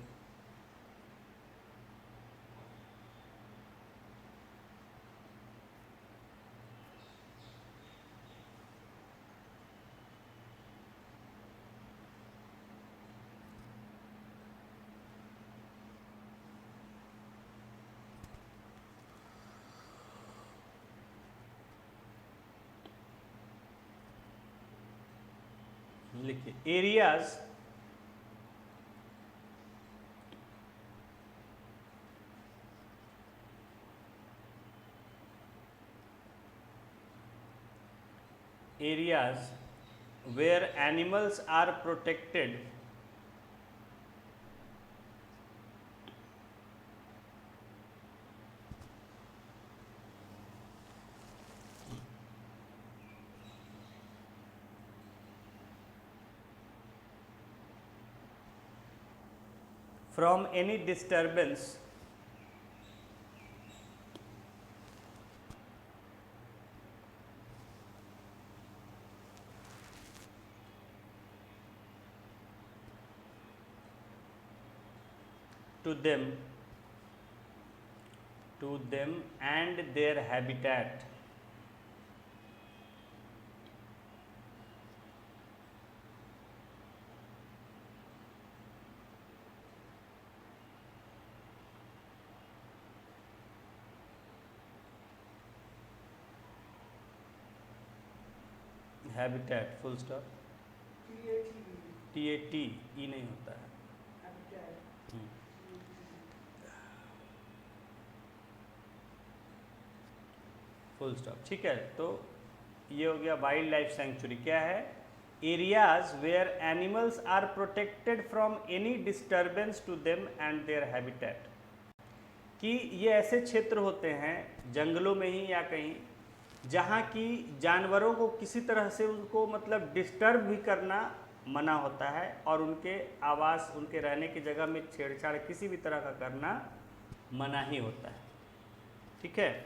लिखिए areas areas where animals are protected from any disturbance to them and their habitat. Habitat full stop, TAT ई नहीं होता है। फुल स्टॉप, ठीक है। तो ये हो गया वाइल्ड लाइफ सेंचुरी। क्या है? Areas where animals are protected from any disturbance to them and their habitat, कि ये ऐसे क्षेत्र होते हैं जंगलों में ही या कहीं जहाँ की जानवरों को किसी तरह से उनको मतलब डिस्टर्ब भी करना मना होता है और उनके आवास, उनके रहने की जगह में छेड़छाड़ किसी भी तरह का करना मना ही होता है, ठीक है।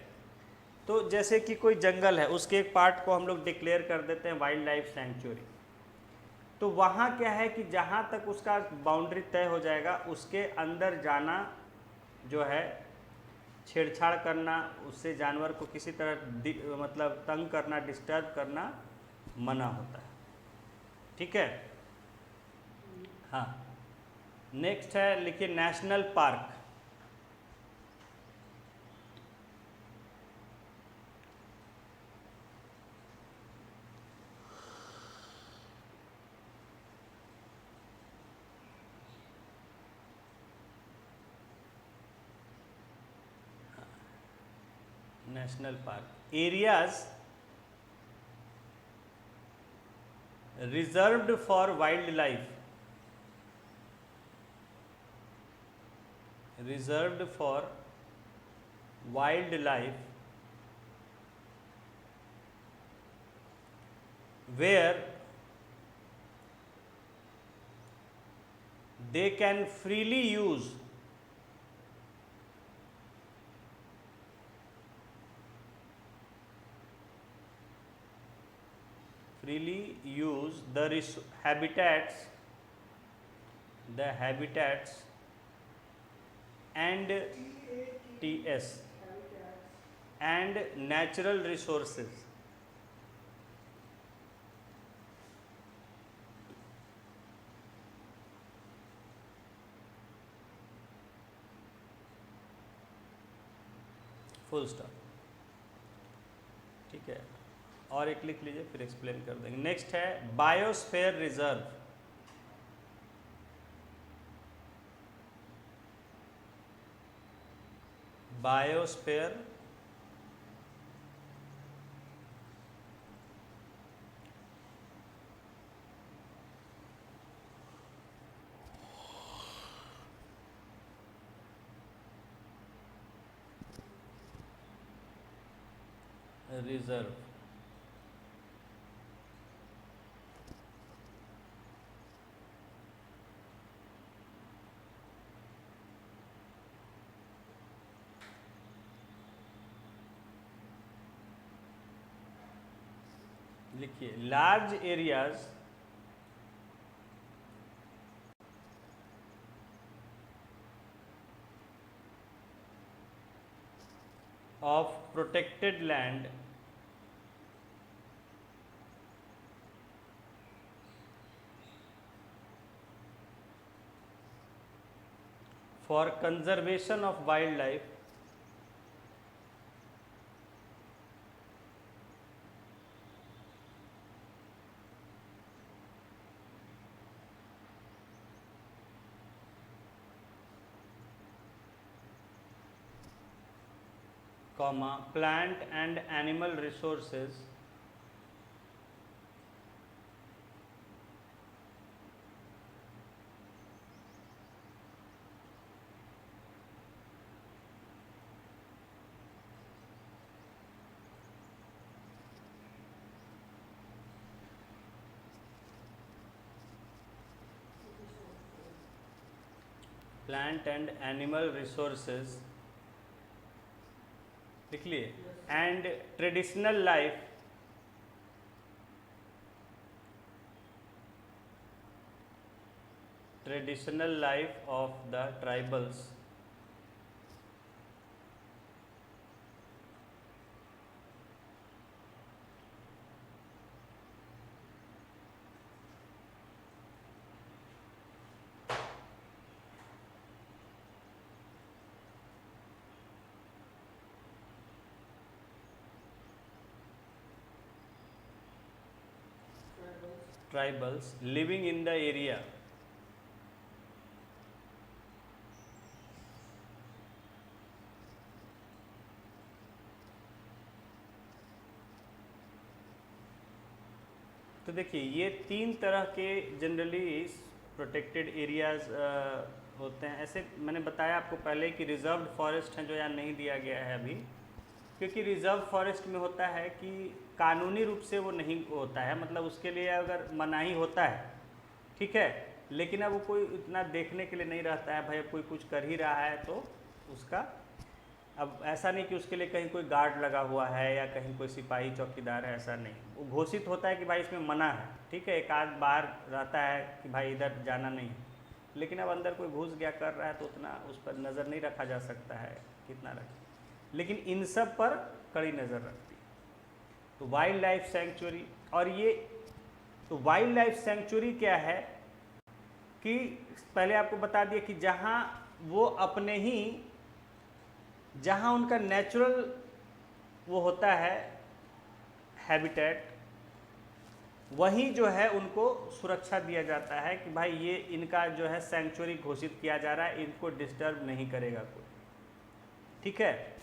तो जैसे कि कोई जंगल है, उसके एक पार्ट को हम लोग डिक्लेयर कर देते हैं वाइल्ड लाइफ सेंचुरी, तो वहाँ क्या है कि जहाँ तक उसका बाउंड्री तय हो जाएगा उसके अंदर जाना जो है, छेड़छाड़ करना, उससे जानवर को किसी तरह मतलब तंग करना, डिस्टर्ब करना मना होता है, ठीक है। हाँ, नेक्स्ट है, लिखिए national park. National park areas reserved for wildlife, reserved for wildlife where they can freely use the habitats and TS and natural resources full stop, ठीक है। और एक लिख लीजिए, फिर एक्सप्लेन कर देंगे। नेक्स्ट है बायोस्फीयर रिजर्व। बायोस्फीयर रिजर्व लिखिए large areas of protected land for conservation of wildlife comma plant and animal resources plant and animal resources लिख लिए and traditional life of the tribals living in the area तो देखिए ये तीन तरह के generally protected areas होते हैं। ऐसे मैंने बताया आपको पहले कि रिजर्व्ड फॉरेस्ट हैं जो यहाँ नहीं दिया गया है अभी, क्योंकि रिजर्व फॉरेस्ट में होता है कि कानूनी रूप से वो नहीं होता है, मतलब उसके लिए अगर मनाही होता है, ठीक है, लेकिन अब वो कोई इतना देखने के लिए नहीं रहता है, भाई अब कोई कुछ कर ही रहा है तो उसका अब ऐसा नहीं कि उसके लिए कहीं कोई गार्ड लगा हुआ है या कहीं कोई सिपाही चौकीदार है, ऐसा नहीं। वो घोषित होता है कि भाई इसमें मना है, ठीक है, एक आध बार रहता है कि भाई इधर जाना नहीं है, लेकिन अब अंदर कोई घुस गया कर रहा है तो उतना उस पर नज़र नहीं रखा जा सकता है, कितना रखें, लेकिन इन सब पर कड़ी नज़र रखती है। तो वाइल्ड लाइफ सेंचुरी, और ये तो वाइल्ड लाइफ सेंचुरी क्या है कि पहले आपको बता दिया कि जहाँ वो अपने ही जहाँ उनका नेचुरल वो होता है हैबिटेट, वहीं जो है उनको सुरक्षा दिया जाता है कि भाई ये इनका जो है सेंचुरी घोषित किया जा रहा है, इनको डिस्टर्ब नहीं करेगा कोई, ठीक है।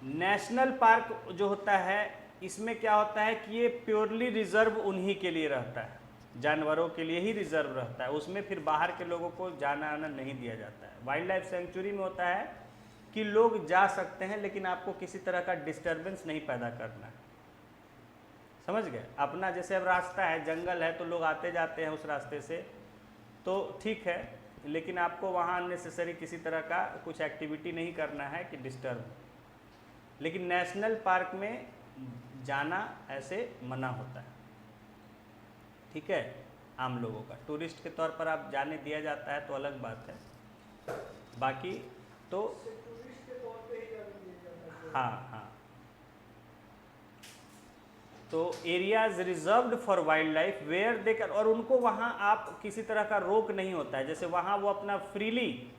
नेशनल पार्क जो होता है इसमें क्या होता है कि ये प्योरली रिजर्व उन्हीं के लिए रहता है, जानवरों के लिए ही रिजर्व रहता है, उसमें फिर बाहर के लोगों को जाना आना नहीं दिया जाता है। वाइल्ड लाइफ सेंचुरी में होता है कि लोग जा सकते हैं लेकिन आपको किसी तरह का डिस्टरबेंस नहीं पैदा करना है, समझ गए। अपना जैसे अब रास्ता है, जंगल है, तो लोग आते जाते हैं उस रास्ते से, तो ठीक है, लेकिन आपको वहाँ अननेसेसरी किसी तरह का कुछ एक्टिविटी नहीं करना है कि डिस्टर्ब। लेकिन नेशनल पार्क में जाना ऐसे मना होता है, ठीक है, आम लोगों का। टूरिस्ट के तौर पर आप जाने दिया जाता है तो अलग बात है, बाकी तो टूरिस्ट के तौर पे ही जाने दिया जाता है। हाँ हाँ। तो areas reserved for wildlife where they कर, और उनको वहाँ आप किसी तरह का रोक नहीं होता है, जैसे वहाँ वो अपना फ्रीली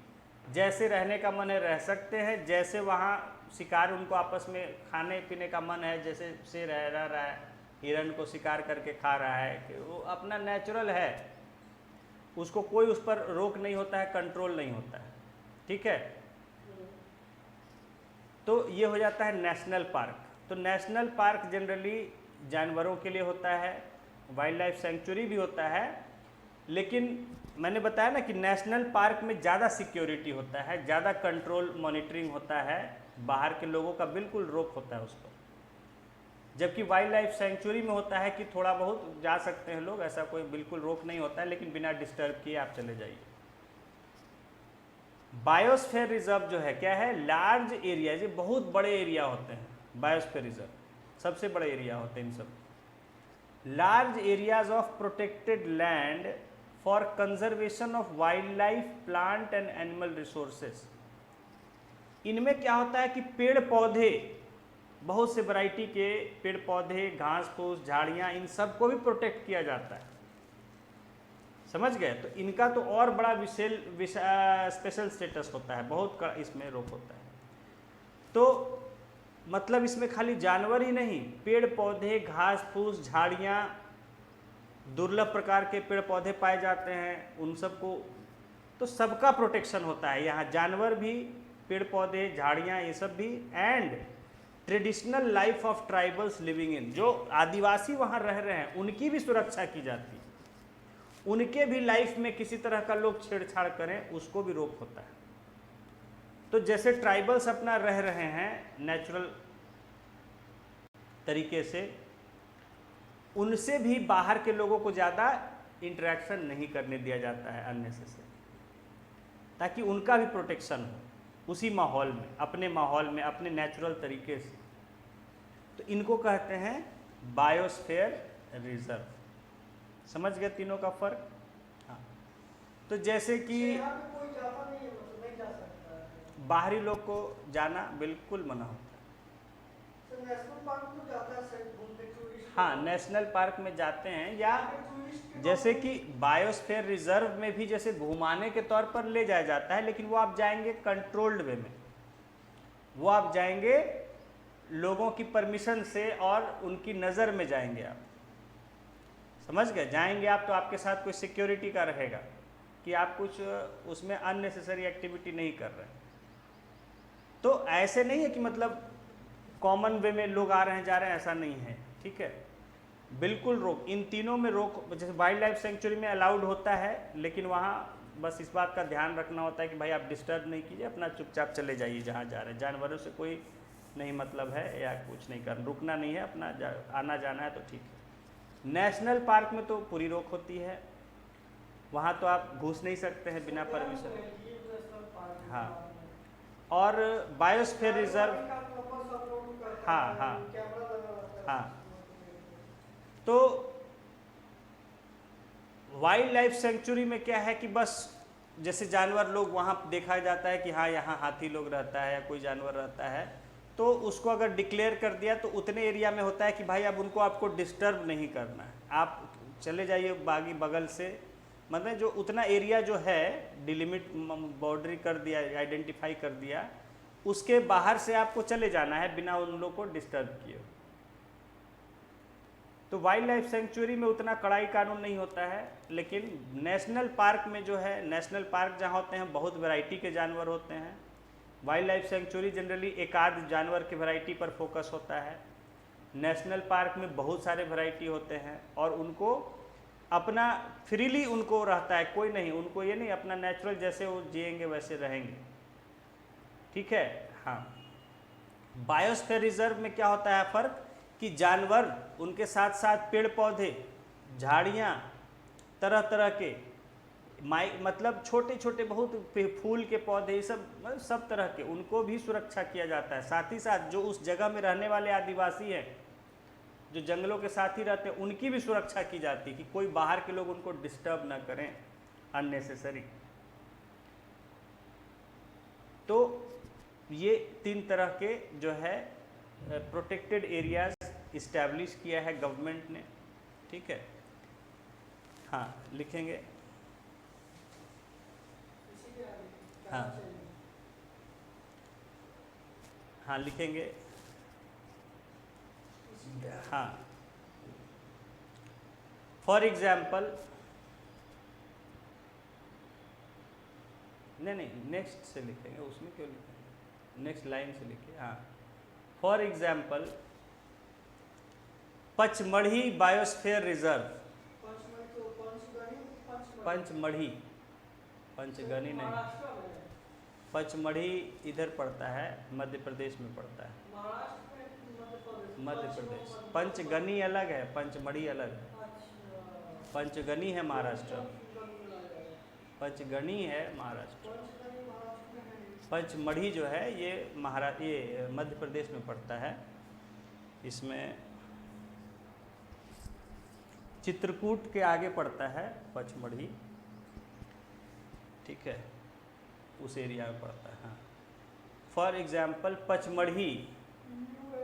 जैसे रहने का मन है रह सकते हैं, जैसे वहाँ शिकार उनको आपस में खाने पीने का मन है, जैसे से रह रहा है, हिरण को शिकार करके खा रहा है, कि वो अपना नेचुरल है, उसको कोई उस पर रोक नहीं होता है, कंट्रोल नहीं होता है, ठीक है। तो ये हो जाता है नेशनल पार्क। तो नेशनल पार्क जनरली जानवरों के लिए होता है, वाइल्ड लाइफ सेंचुरी भी होता है, लेकिन मैंने बताया ना कि नेशनल पार्क में ज़्यादा सिक्योरिटी होता है, ज़्यादा कंट्रोल मॉनिटरिंग होता है, बाहर के लोगों का बिल्कुल रोक होता है उस पर। जबकि वाइल्ड लाइफ सेंचुरी में होता है कि थोड़ा बहुत जा सकते हैं लोग, ऐसा कोई बिल्कुल रोक नहीं होता है, लेकिन बिना डिस्टर्ब किए आप चले जाइए। बायोस्फीयर रिजर्व जो है क्या है, लार्ज एरिया, ये बहुत बड़े एरिया होते हैं, बायोस्फीयर रिजर्व सबसे बड़े एरिया होते हैं इन सब। Large areas of protected land for conservation of wild life, plant and animal resources. इनमें क्या होता है कि पेड़ पौधे, बहुत से वैरायटी के पेड़ पौधे, घास फूस, झाड़ियाँ, इन सब को भी प्रोटेक्ट किया जाता है, समझ गए। तो इनका तो और बड़ा स्पेशल स्टेटस होता है, बहुत इसमें रोक होता है। तो मतलब इसमें खाली जानवर ही नहीं, पेड़ पौधे, घास फूस, झाड़ियाँ, दुर्लभ प्रकार के पेड़ पौधे पाए जाते हैं, उन सबको, तो सबका प्रोटेक्शन होता है यहाँ। जानवर भी पेड़ पौधे, झाड़ियाँ, ये सब भी, and traditional life of tribals living in, जो आदिवासी वहाँ रह रहे हैं उनकी भी सुरक्षा की जाती है। उनके भी लाइफ में किसी तरह का लोग छेड़छाड़ करें उसको भी रोक होता है। तो जैसे ट्राइबल्स अपना रह रहे हैं नेचुरल तरीके से, उनसे भी बाहर के लोगों को ज़्यादा इंटरेक्शन नहीं करने दिया जाता है अननेसेसरी, ताकि उनका भी प्रोटेक्शन हो उसी माहौल में, अपने माहौल में, अपने नेचुरल तरीके से। तो इनको कहते हैं बायोस्फीयर रिजर्व। समझ गए तीनों का फर्क? हाँ। तो जैसे कि यहाँ पे कोई जाता नहीं है, मतलब नहीं जा सकता है। बाहरी लोग को जाना बिल्कुल मना होता है। तो नेशनल पार्क में जाता है शायद घूमने टूरिस्ट। हाँ, नेशनल पार्क में जाते हैं, या टूरिस्ट के जैसे कि बायोस्फीयर रिजर्व में भी जैसे घुमाने के तौर पर ले जाया जाता है, लेकिन वो आप जाएंगे कंट्रोल्ड वे में, वो आप जाएंगे लोगों की परमिशन से और उनकी नज़र में जाएंगे आप। समझ गए? जाएंगे आप तो आपके साथ कोई सिक्योरिटी का रहेगा कि आप कुछ उसमें अननेसेसरी एक्टिविटी नहीं कर रहे हैं। तो ऐसे नहीं है कि मतलब कॉमन वे में लोग आ रहे हैं जा रहे हैं, ऐसा नहीं है, ठीक है? बिल्कुल रोक, इन तीनों में रोक। जैसे वाइल्ड लाइफ सेंचुरी में अलाउड होता है, लेकिन वहाँ बस इस बात का ध्यान रखना होता है कि भाई आप डिस्टर्ब नहीं कीजिए, अपना चुपचाप चले जाइए जहाँ जा रहे हैं। जानवरों से कोई नहीं मतलब है या कुछ नहीं करना, रुकना नहीं है, अपना आना जाना है तो ठीक है। नेशनल पार्क में तो पूरी रोक होती है, वहाँ तो आप घुस नहीं सकते हैं बिना परमिशन। हाँ, और बायोस्फीयर रिजर्व, हाँ हाँ हाँ। तो वाइल्ड लाइफ सेंचुरी में क्या है कि बस जैसे जानवर लोग वहाँ देखा जाता है कि हाँ यहाँ हाथी लोग रहता है या कोई जानवर रहता है, तो उसको अगर डिक्लेयर कर दिया तो उतने एरिया में होता है कि भाई अब उनको आपको डिस्टर्ब नहीं करना है, आप चले जाइए बागी बगल से, मतलब जो उतना एरिया जो है डिलिमिट बाउंड्री कर दिया, आइडेंटिफाई कर दिया, उसके बाहर से आपको चले जाना है बिना उन लोग को डिस्टर्ब किए। तो वाइल्ड लाइफ सेंचुरी में उतना कड़ाई कानून नहीं होता है, लेकिन नेशनल पार्क में जो है, नेशनल पार्क जहाँ होते हैं बहुत वैरायटी के जानवर होते हैं। वाइल्ड लाइफ सेंचुरी जनरली एक आध जानवर की वैरायटी पर फोकस होता है। नेशनल पार्क में बहुत सारे वैरायटी होते हैं और उनको अपना फ्रीली उनको रहता है, कोई नहीं, उनको ये नहीं, अपना नेचुरल जैसे वो जिएंगे वैसे रहेंगे, ठीक है? हाँ। बायोस्फीयर रिजर्व में क्या होता है फ़र्क कि जानवर, उनके साथ साथ पेड़ पौधे, झाड़ियाँ, तरह तरह के मतलब छोटे छोटे बहुत फूल के पौधे, ये सब तरह के, उनको भी सुरक्षा किया जाता है। साथ ही साथ जो उस जगह में रहने वाले आदिवासी हैं, जो जंगलों के साथ ही रहते हैं, उनकी भी सुरक्षा की जाती है कि कोई बाहर के लोग उनको डिस्टर्ब ना करें अननेसेसरी। तो ये 3 तरह के जो है प्रोटेक्टेड एरियाज इस्टेब्लिश किया है गवर्नमेंट ने, ठीक है? हाँ, लिखेंगे। हाँ हाँ, लिखेंगे। हाँ, फॉर एग्जाम्पल, नहीं, नेक्स्ट से लिखेंगे, उसमें क्यों लिखेंगे, नेक्स्ट लाइन से लिखिए। हाँ, for example Pachmarhi biosphere reserve. Pachmarhi, Panchgani नहीं, पचमढ़ी इधर पड़ता है, मध्य प्रदेश में पड़ता है, मध्य प्रदेश। पंचगनी अलग है, पंचमढ़ी अलग है। पंचगनी है महाराष्ट्र, पंचगनी है महाराष्ट्र। पंचमढ़ी जो है ये ये मध्य प्रदेश में पड़ता है। इसमें चित्रकूट के आगे पड़ता है पचमढ़ी, ठीक है? उस एरिया में पड़ता है। हाँ, for example Pachmarhi,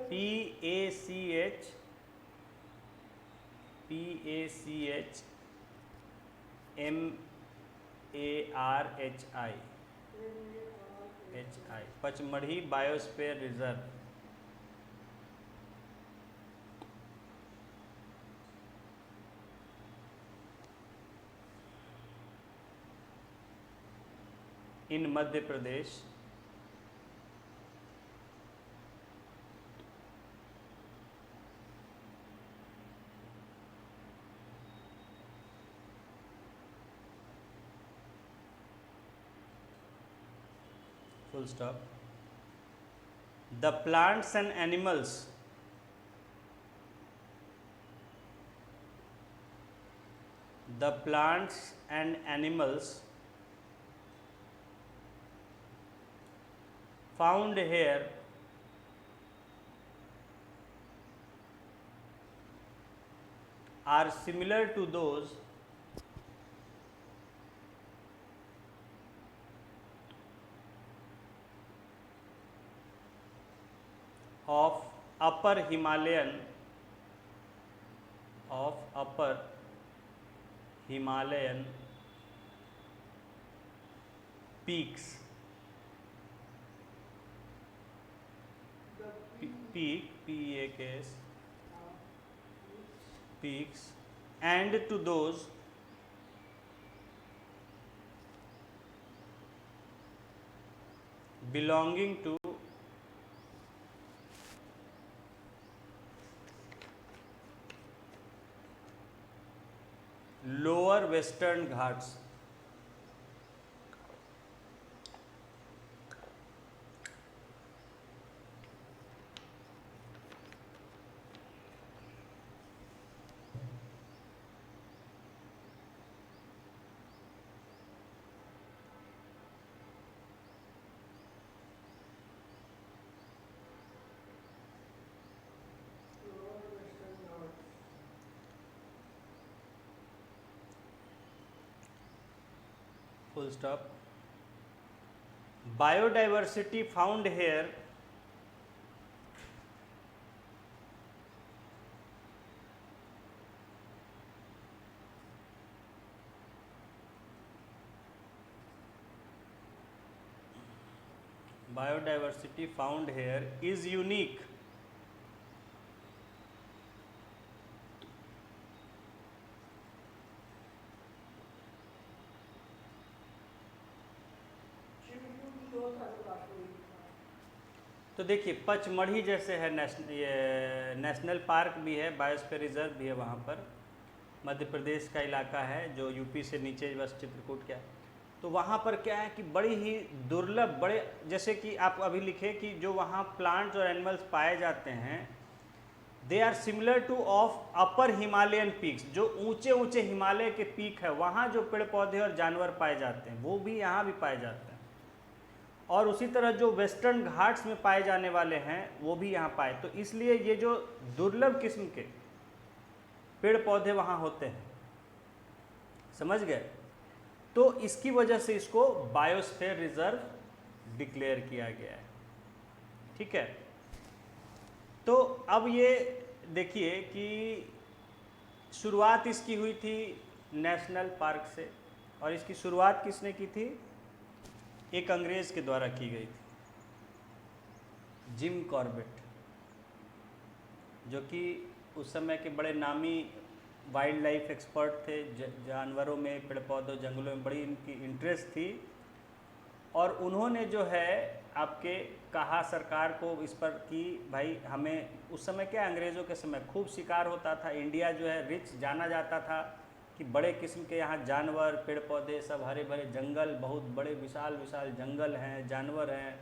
PACHMARHI, Pachmarhi biosphere reserve. In Madhya Pradesh full stop. The plants and animals found here are similar to those of upper Himalayan peaks. Peaks and to those belonging to lower Western Ghats. Full stop. Biodiversity found here is unique तो देखिए पचमढ़ी जैसे है national park भी है, biosphere reserve भी है वहाँ पर, मध्य प्रदेश का इलाका है जो यूपी से नीचे बस चित्रकूट क्या है। तो वहाँ पर क्या है कि बड़ी ही दुर्लभ बड़े जैसे कि आप अभी लिखे कि जो वहाँ प्लांट्स और एनिमल्स पाए जाते हैं they are similar to of upper Himalayan peaks, जो ऊंचे ऊंचे हिमालय के पीक है वहाँ जो पेड़ पौधे और जानवर पाए जाते हैं वो भी यहाँ भी पाए जाते हैं, और उसी तरह जो वेस्टर्न घाट्स में पाए जाने वाले हैं वो भी यहाँ पाए। तो इसलिए ये जो दुर्लभ किस्म के पेड़ पौधे वहाँ होते हैं, समझ गए, तो इसकी वजह से इसको बायोस्फीयर रिजर्व डिक्लेयर किया गया है। ठीक है, तो अब ये देखिए कि शुरुआत इसकी हुई थी नेशनल पार्क से, और इसकी शुरुआत किसने की थी? एक अंग्रेज के द्वारा की गई थी, जिम कॉर्बेट, जो कि उस समय के बड़े नामी वाइल्ड लाइफ एक्सपर्ट थे, जानवरों में, पेड़ पौधों, जंगलों में बड़ी इनकी इंटरेस्ट थी, और उन्होंने जो है आपके कहा सरकार को इस पर कि भाई हमें, उस समय क्या अंग्रेज़ों के समय खूब शिकार होता था, इंडिया जो है रिच जाना जाता था कि बड़े किस्म के यहाँ जानवर, पेड़ पौधे, सब हरे भरे जंगल, बहुत बड़े विशाल विशाल जंगल हैं, जानवर हैं,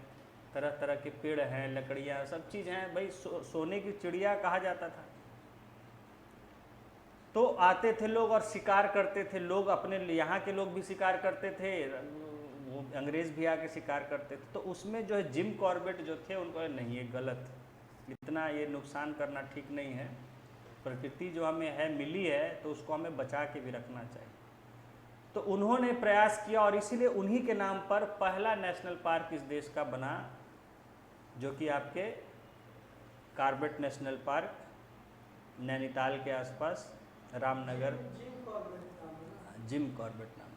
तरह तरह के पेड़ हैं, लकड़ियाँ, सब चीज़ हैं, भाई सोने की चिड़िया कहा जाता था। तो आते थे लोग और शिकार करते थे, लोग अपने यहाँ के लोग भी शिकार करते थे, वो अंग्रेज़ भी आके शिकार करते थे। तो उसमें जो है जिम कॉर्बेट जो थे उनको नहीं, ये गलत, इतना ये नुकसान करना ठीक नहीं है, प्रकृति जो हमें है मिली है तो उसको हमें बचा के भी रखना चाहिए। तो उन्होंने प्रयास किया और इसीलिए उन्हीं के नाम पर पहला नेशनल पार्क इस देश का बना, जो कि आपके कॉर्बेट नेशनल पार्क, नैनीताल के आसपास, रामनगर, जिम कॉर्बेट नाम।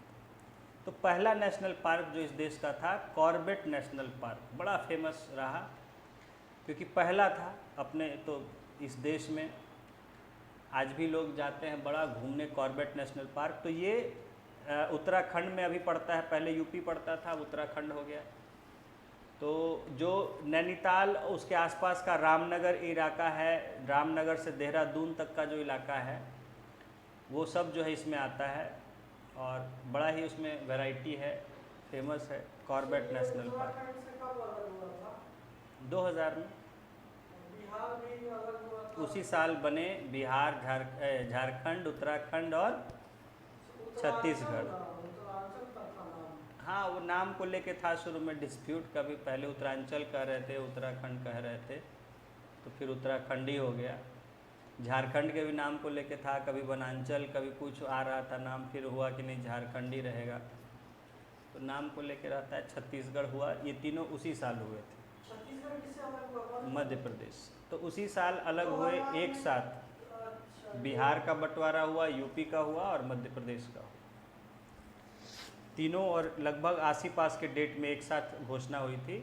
तो पहला नेशनल पार्क जो इस देश का था कॉर्बेट नेशनल पार्क, बड़ा फेमस रहा क्योंकि पहला था अपने तो इस देश में। आज भी लोग जाते हैं बड़ा घूमने कॉर्बेट नेशनल पार्क। तो ये उत्तराखंड में अभी पड़ता है, पहले यूपी पड़ता था, उत्तराखंड हो गया। तो जो नैनीताल उसके आसपास का रामनगर इलाका है, रामनगर से देहरादून तक का जो इलाका है वो सब जो है इसमें आता है, और बड़ा ही उसमें वैरायटी है, फेमस है। Corbett national park. उत्तराखंड से कब अलग हुआ था? 2000 में बिहार भी अलग हुआ था? उसी साल बने बिहार, झारखंड, उत्तराखंड और छत्तीसगढ़। उत्तरांचल का था नाम। हाँ, वो नाम को लेके था शुरू में डिस्प्यूट, कभी पहले उत्तरांचल कह रहे थे, उत्तराखंड कह रहे थे, तो फिर उत्तराखंड ही हो गया। झारखंड के भी नाम को लेके था, कभी वनांचल, कभी कुछ आ रहा था नाम, फिर हुआ कि नहीं झारखंड ही रहेगा, तो नाम को लेके रहता है। छत्तीसगढ़ हुआ, ये तीनों उसी साल हुए थे। छत्तीसगढ़ किससे अलग हुआ? मध्य प्रदेश, तो उसी साल अलग हुए एक साथ। अच्छा, बिहार का बंटवारा हुआ, यूपी का हुआ और मध्य प्रदेश का हुआ, तीनों, और लगभग आसी पास के डेट में एक साथ घोषणा हुई थी।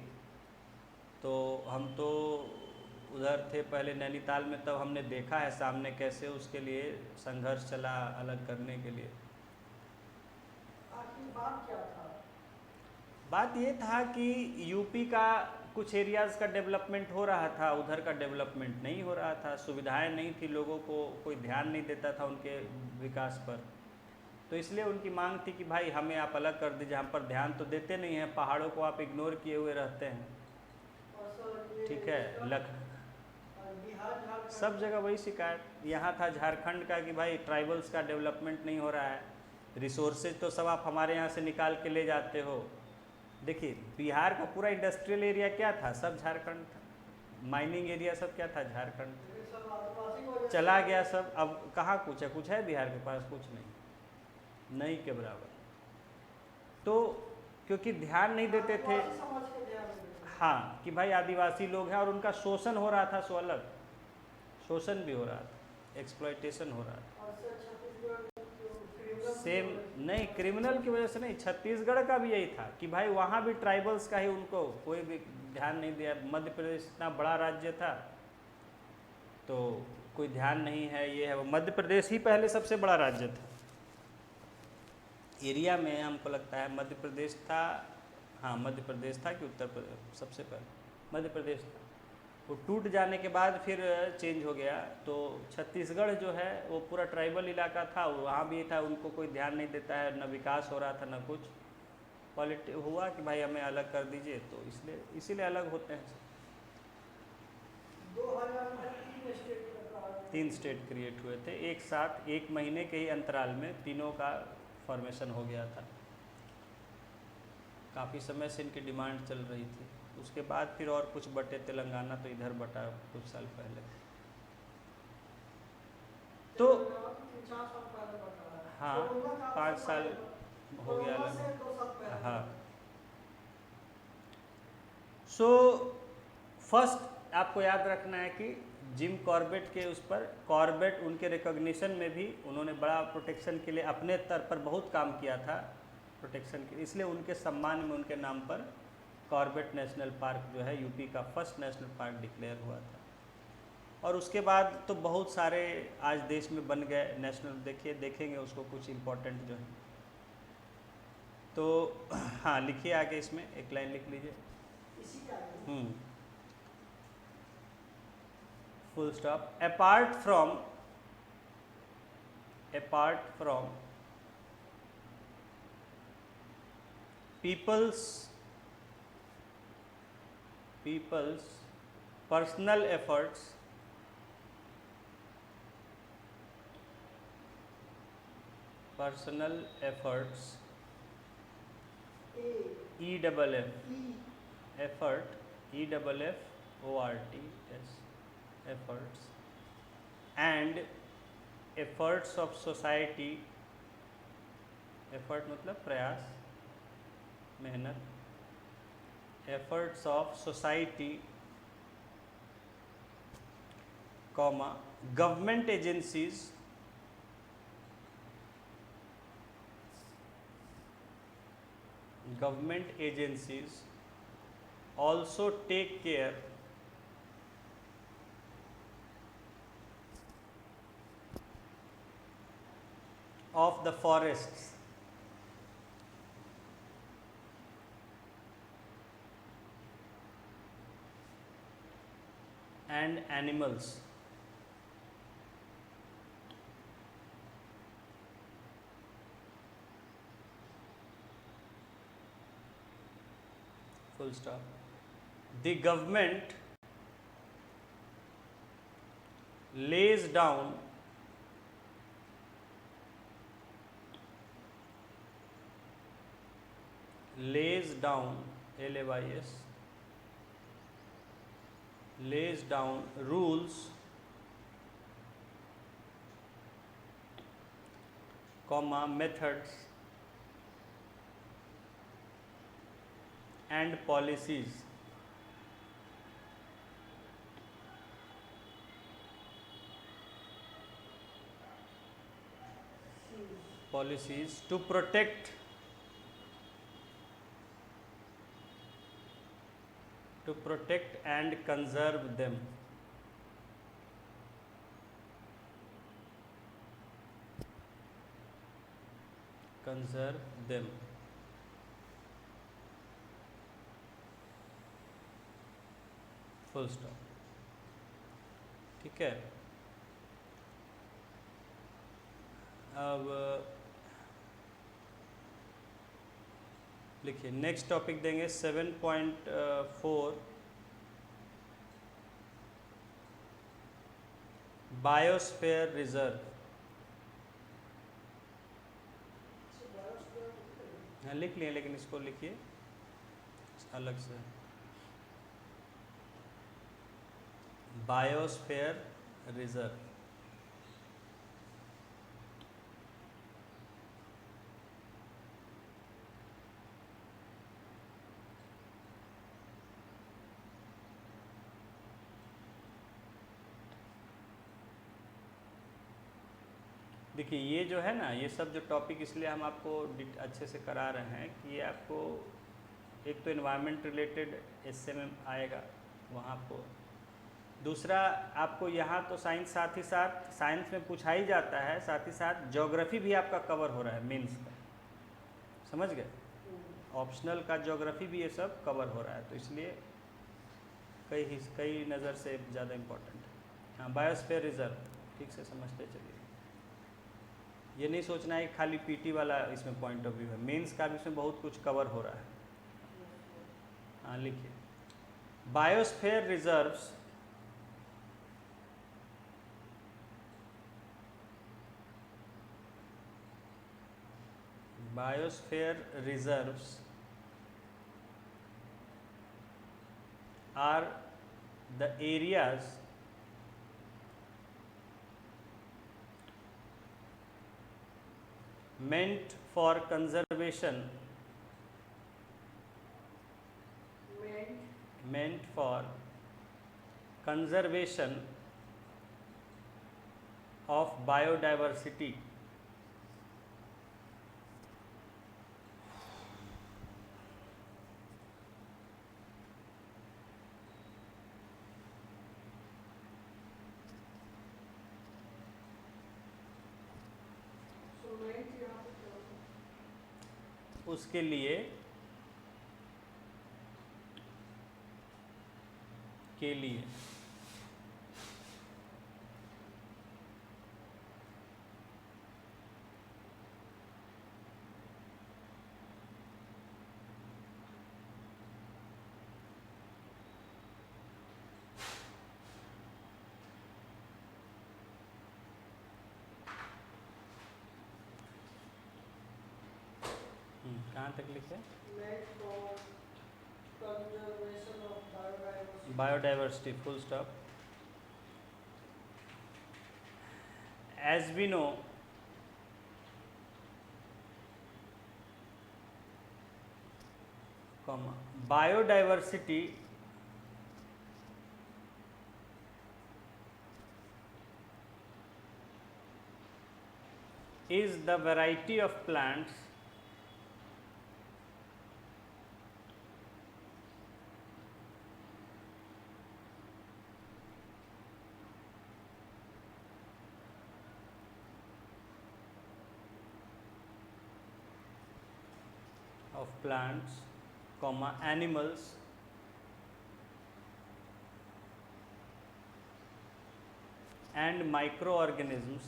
तो हम तो उधर थे पहले नैनीताल में, तब हमने देखा है सामने कैसे उसके लिए संघर्ष चला अलग करने के लिए। आखिर बात क्या था? बात ये था कि यूपी का कुछ एरियाज़ का डेवलपमेंट हो रहा था, उधर का डेवलपमेंट नहीं हो रहा था, सुविधाएं नहीं थी, लोगों को कोई ध्यान नहीं देता था उनके विकास पर। तो इसलिए उनकी मांग थी कि भाई हमें आप अलग कर दीजिए, हम पर ध्यान तो देते नहीं हैं, पहाड़ों को आप इग्नोर किए हुए रहते हैं। और सर ये ठीक है, बिहार झारखंड सब जगह वही शिकायत। यहाँ था झारखंड का कि भाई ट्राइबल्स का डेवलपमेंट नहीं हो रहा है, रिसोर्सेज तो सब आप हमारे यहाँ से निकाल के ले जाते हो। देखिए, बिहार का पूरा इंडस्ट्रियल एरिया क्या था, सब झारखंड था, माइनिंग एरिया सब क्या था, झारखंड था। ये सब आदिवासी को चला गया सब, अब कहाँ कुछ है बिहार के पास? कुछ नहीं के बराबर। तो क्योंकि ध्यान नहीं देते थे, आदिवासी समाज के ध्यान में देते थे। हाँ, कि भाई आदिवासी लोग हैं और उनका शोषण हो रहा था, सो अलग शोषण भी हो रहा था, एक्सप्लॉयटेशन हो रहा था। और सर छत्तीसगढ़ क्रिमिनल सेम नहीं, क्रिमिनल की वजह से नहीं, छत्तीसगढ़ का भी यही था कि भाई वहाँ भी ट्राइबल्स का ही उनको कोई भी ध्यान नहीं दिया। मध्य प्रदेश इतना बड़ा राज्य था तो कोई ध्यान नहीं है, ये है वो। मध्य प्रदेश ही पहले सबसे बड़ा राज्य था एरिया में, हमको लगता है मध्य प्रदेश था। हाँ, मध्य प्रदेश था कि उत्तर प्रदेश, सबसे पहले मध्य प्रदेश था। वो टूट जाने के बाद फिर चेंज हो गया, तो छत्तीसगढ़ जो है वो पूरा ट्राइबल इलाका था, वहाँ भी था, उनको कोई ध्यान नहीं देता है, न विकास हो रहा था न कुछ। हुआ कि भाई हमें अलग कर दीजिए, तो इसीलिए अलग होते हैं। 2000 में 3 स्टेट का 3 स्टेट क्रिएट हुए थे एक साथ, 1 महीने के ही अंतराल में तीनों का फॉर्मेशन हो गया था। काफ़ी समय से इनकी डिमांड चल रही थी। उसके बाद फिर और कुछ बटे, तेलंगाना तो इधर बटा कुछ साल पहले। तो 3-4 साल पहले बता है। हाँ, कोरोना काल 5 से साल पहले- हो गया कोरोना से अलग। 2 साल पहले। हाँ। सो फर्स्ट आपको याद रखना है कि जिम कॉर्बेट के उस पर, कॉर्बेट उनके रिकॉग्निशन में भी उन्होंने बड़ा प्रोटेक्शन के लिए अपने स्तर पर बहुत काम किया था प्रोटेक्शन के, इसलिए उनके सम्मान में उनके नाम पर कॉर्बेट नेशनल पार्क जो है यूपी का फर्स्ट नेशनल पार्क डिक्लेयर हुआ था। और उसके बाद तो बहुत सारे आज देश में बन गए नेशनल, देखेंगे उसको कुछ इम्पोर्टेंट जो है। तो हाँ, लिखिए आगे, इसमें एक लाइन लिख लीजिए। इसी का है। Full stop. Apart from people's personal efforts, effort, EFFORT, efforts, and efforts of society, effort मतलब प्रयास, मेहनत, efforts of society, government agencies, also take care of the forests and animals. full stop. The government lays down LAYS lays down rules, methods and policies to protect and conserve them. Full stop. ठीक है. अब लिखिए next topic देंगे 7.4 biosphere reserve. हाँ लिख लिए, लेकिन इसको लिखिए अलग से. Biosphere reserve. देखिए ये जो है ना, ये सब जो टॉपिक इसलिए हम आपको अच्छे से करा रहे हैं कि ये आपको एक तो एनवायरनमेंट रिलेटेड एसए में आएगा, वहाँ आपको दूसरा आपको यहाँ तो साइंस साथ ही साथ साइंस में पूछा ही जाता है, साथ ही साथ ज्योग्राफी भी आपका कवर हो रहा है मेंस का. समझ गए? ऑप्शनल का ज्योग्राफी भी ये सब कवर हो रहा है, तो इसलिए कई नज़र से ज़्यादा इम्पोर्टेंट है. हाँ बायोस्फीयर रिजर्व ठीक से समझते चलिए. ये नहीं सोचना है कि खाली पीटी वाला इसमें पॉइंट ऑफ व्यू है, मेंस का भी इसमें बहुत कुछ कवर हो रहा है. हाँ लिखिए biosphere reserves are the areas meant for conservation of biodiversity. उसके लिए कहाँ तक लिखे? Biodiversity full stop. As we know, biodiversity is the variety of plants animals and microorganisms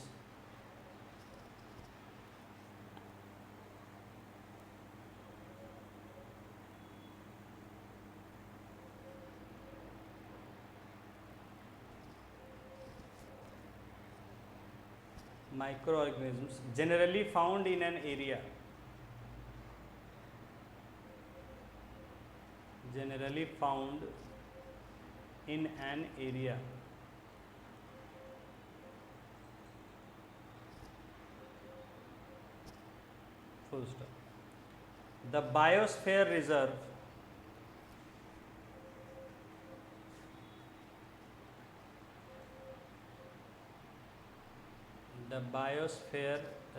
microorganisms generally found in an area, generally found in an area, full stop. The biosphere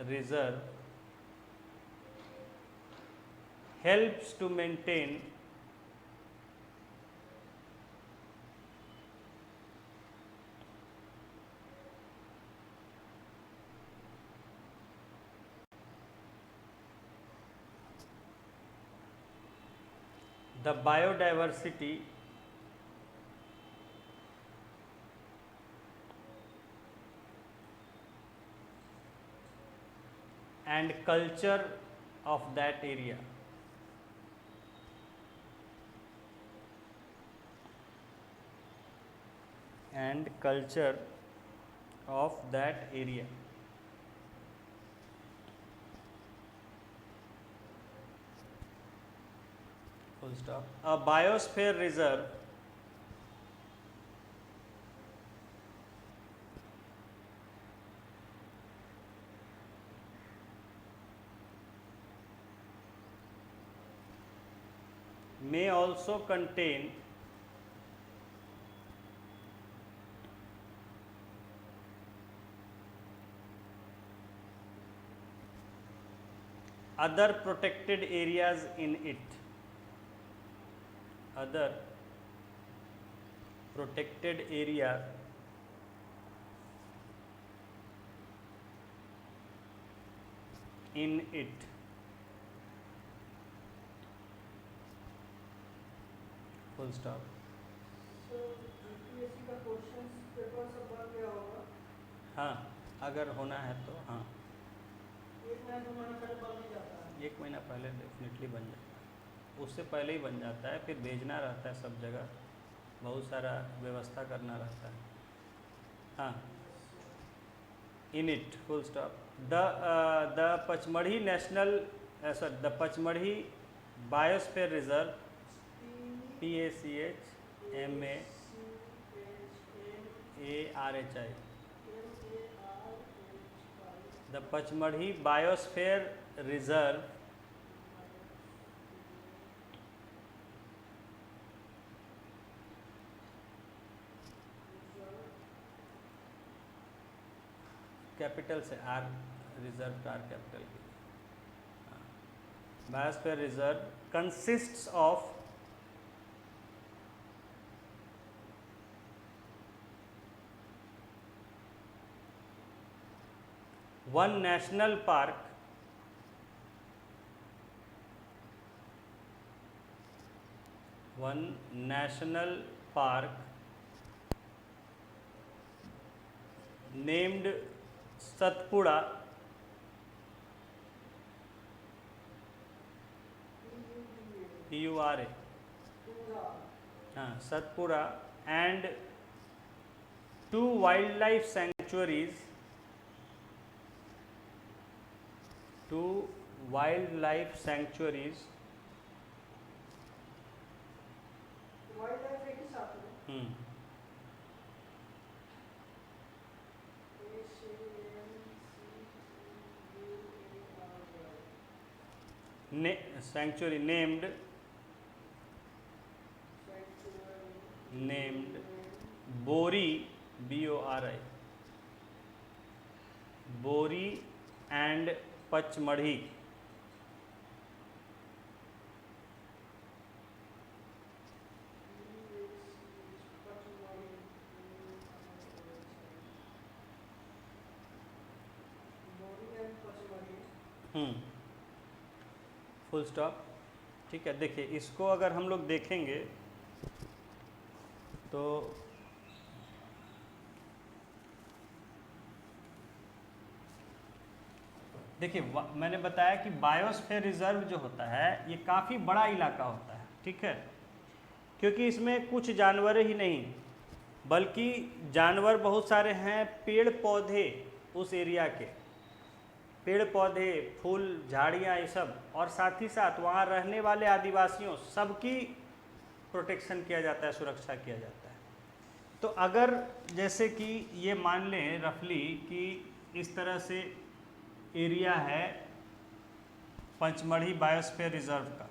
reserve helps to maintain the biodiversity and culture of that area. And culture of that area. Full stop. A biosphere reserve may also contain other protected areas in it. Other protected area in it. Full stop. So UPSC का question paper सब बन गया होगा, हाँ, अगर होना है तो हाँ, एक महीना 2 महीना पहले बन नहीं जाता है। 1 महीना पहले डेफिनेटली बन जाता है, उससे पहले ही बन जाता है, फिर भेजना रहता है सब जगह, बहुत सारा व्यवस्था करना रहता है। हाँ, in it, full stop. The Pachmarhi national the Pachmarhi biosphere reserve PACHMAARHI, the Pachmarhi biosphere reserve capital से आर, रिजर्व का आर कैपिटल की, biosphere reserve consists of one national park, named Satpura, PURA, Satpura, and 2 wildlife sanctuaries, wild life एक ही साथ में sanctuary named Bori, BORI, Bori and Pachmarhi, full stop. ठीक है, देखिए इसको अगर हम लोग देखेंगे तो देखिए मैंने बताया कि बायोस्फीयर रिजर्व जो होता है ये काफ़ी बड़ा इलाका होता है, ठीक है, क्योंकि इसमें कुछ जानवर ही नहीं बल्कि जानवर बहुत सारे हैं, पेड़ पौधे उस एरिया के पेड़ पौधे, फूल, झाड़ियाँ, ये सब, और साथ ही साथ वहाँ रहने वाले आदिवासियों सबकी प्रोटेक्शन किया जाता है, सुरक्षा किया जाता है। तो अगर जैसे कि ये मान लें रफली कि इस तरह से एरिया है पंचमढ़ी बायोस्फीयर रिजर्व का,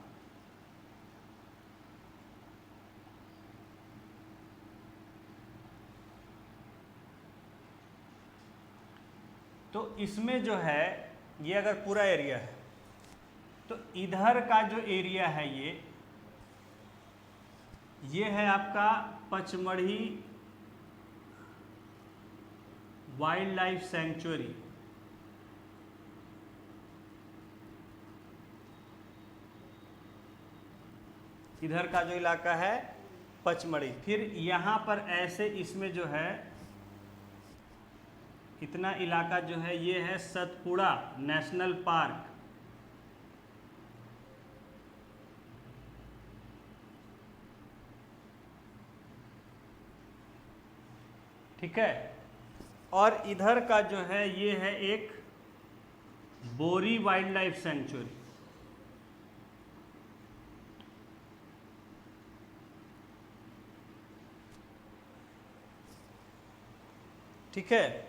तो इसमें जो है ये अगर पूरा एरिया है तो इधर का जो एरिया है ये है आपका पचमढ़ी वाइल्ड लाइफ सेंचुरी। इधर का जो इलाका है पचमढ़ी, फिर यहाँ पर ऐसे इसमें जो है इतना इलाका जो है ये है सतपुड़ा नेशनल पार्क। ठीक है, और इधर का जो है ये है एक बोरी वाइल्ड लाइफ सेंचुरी। ठीक है,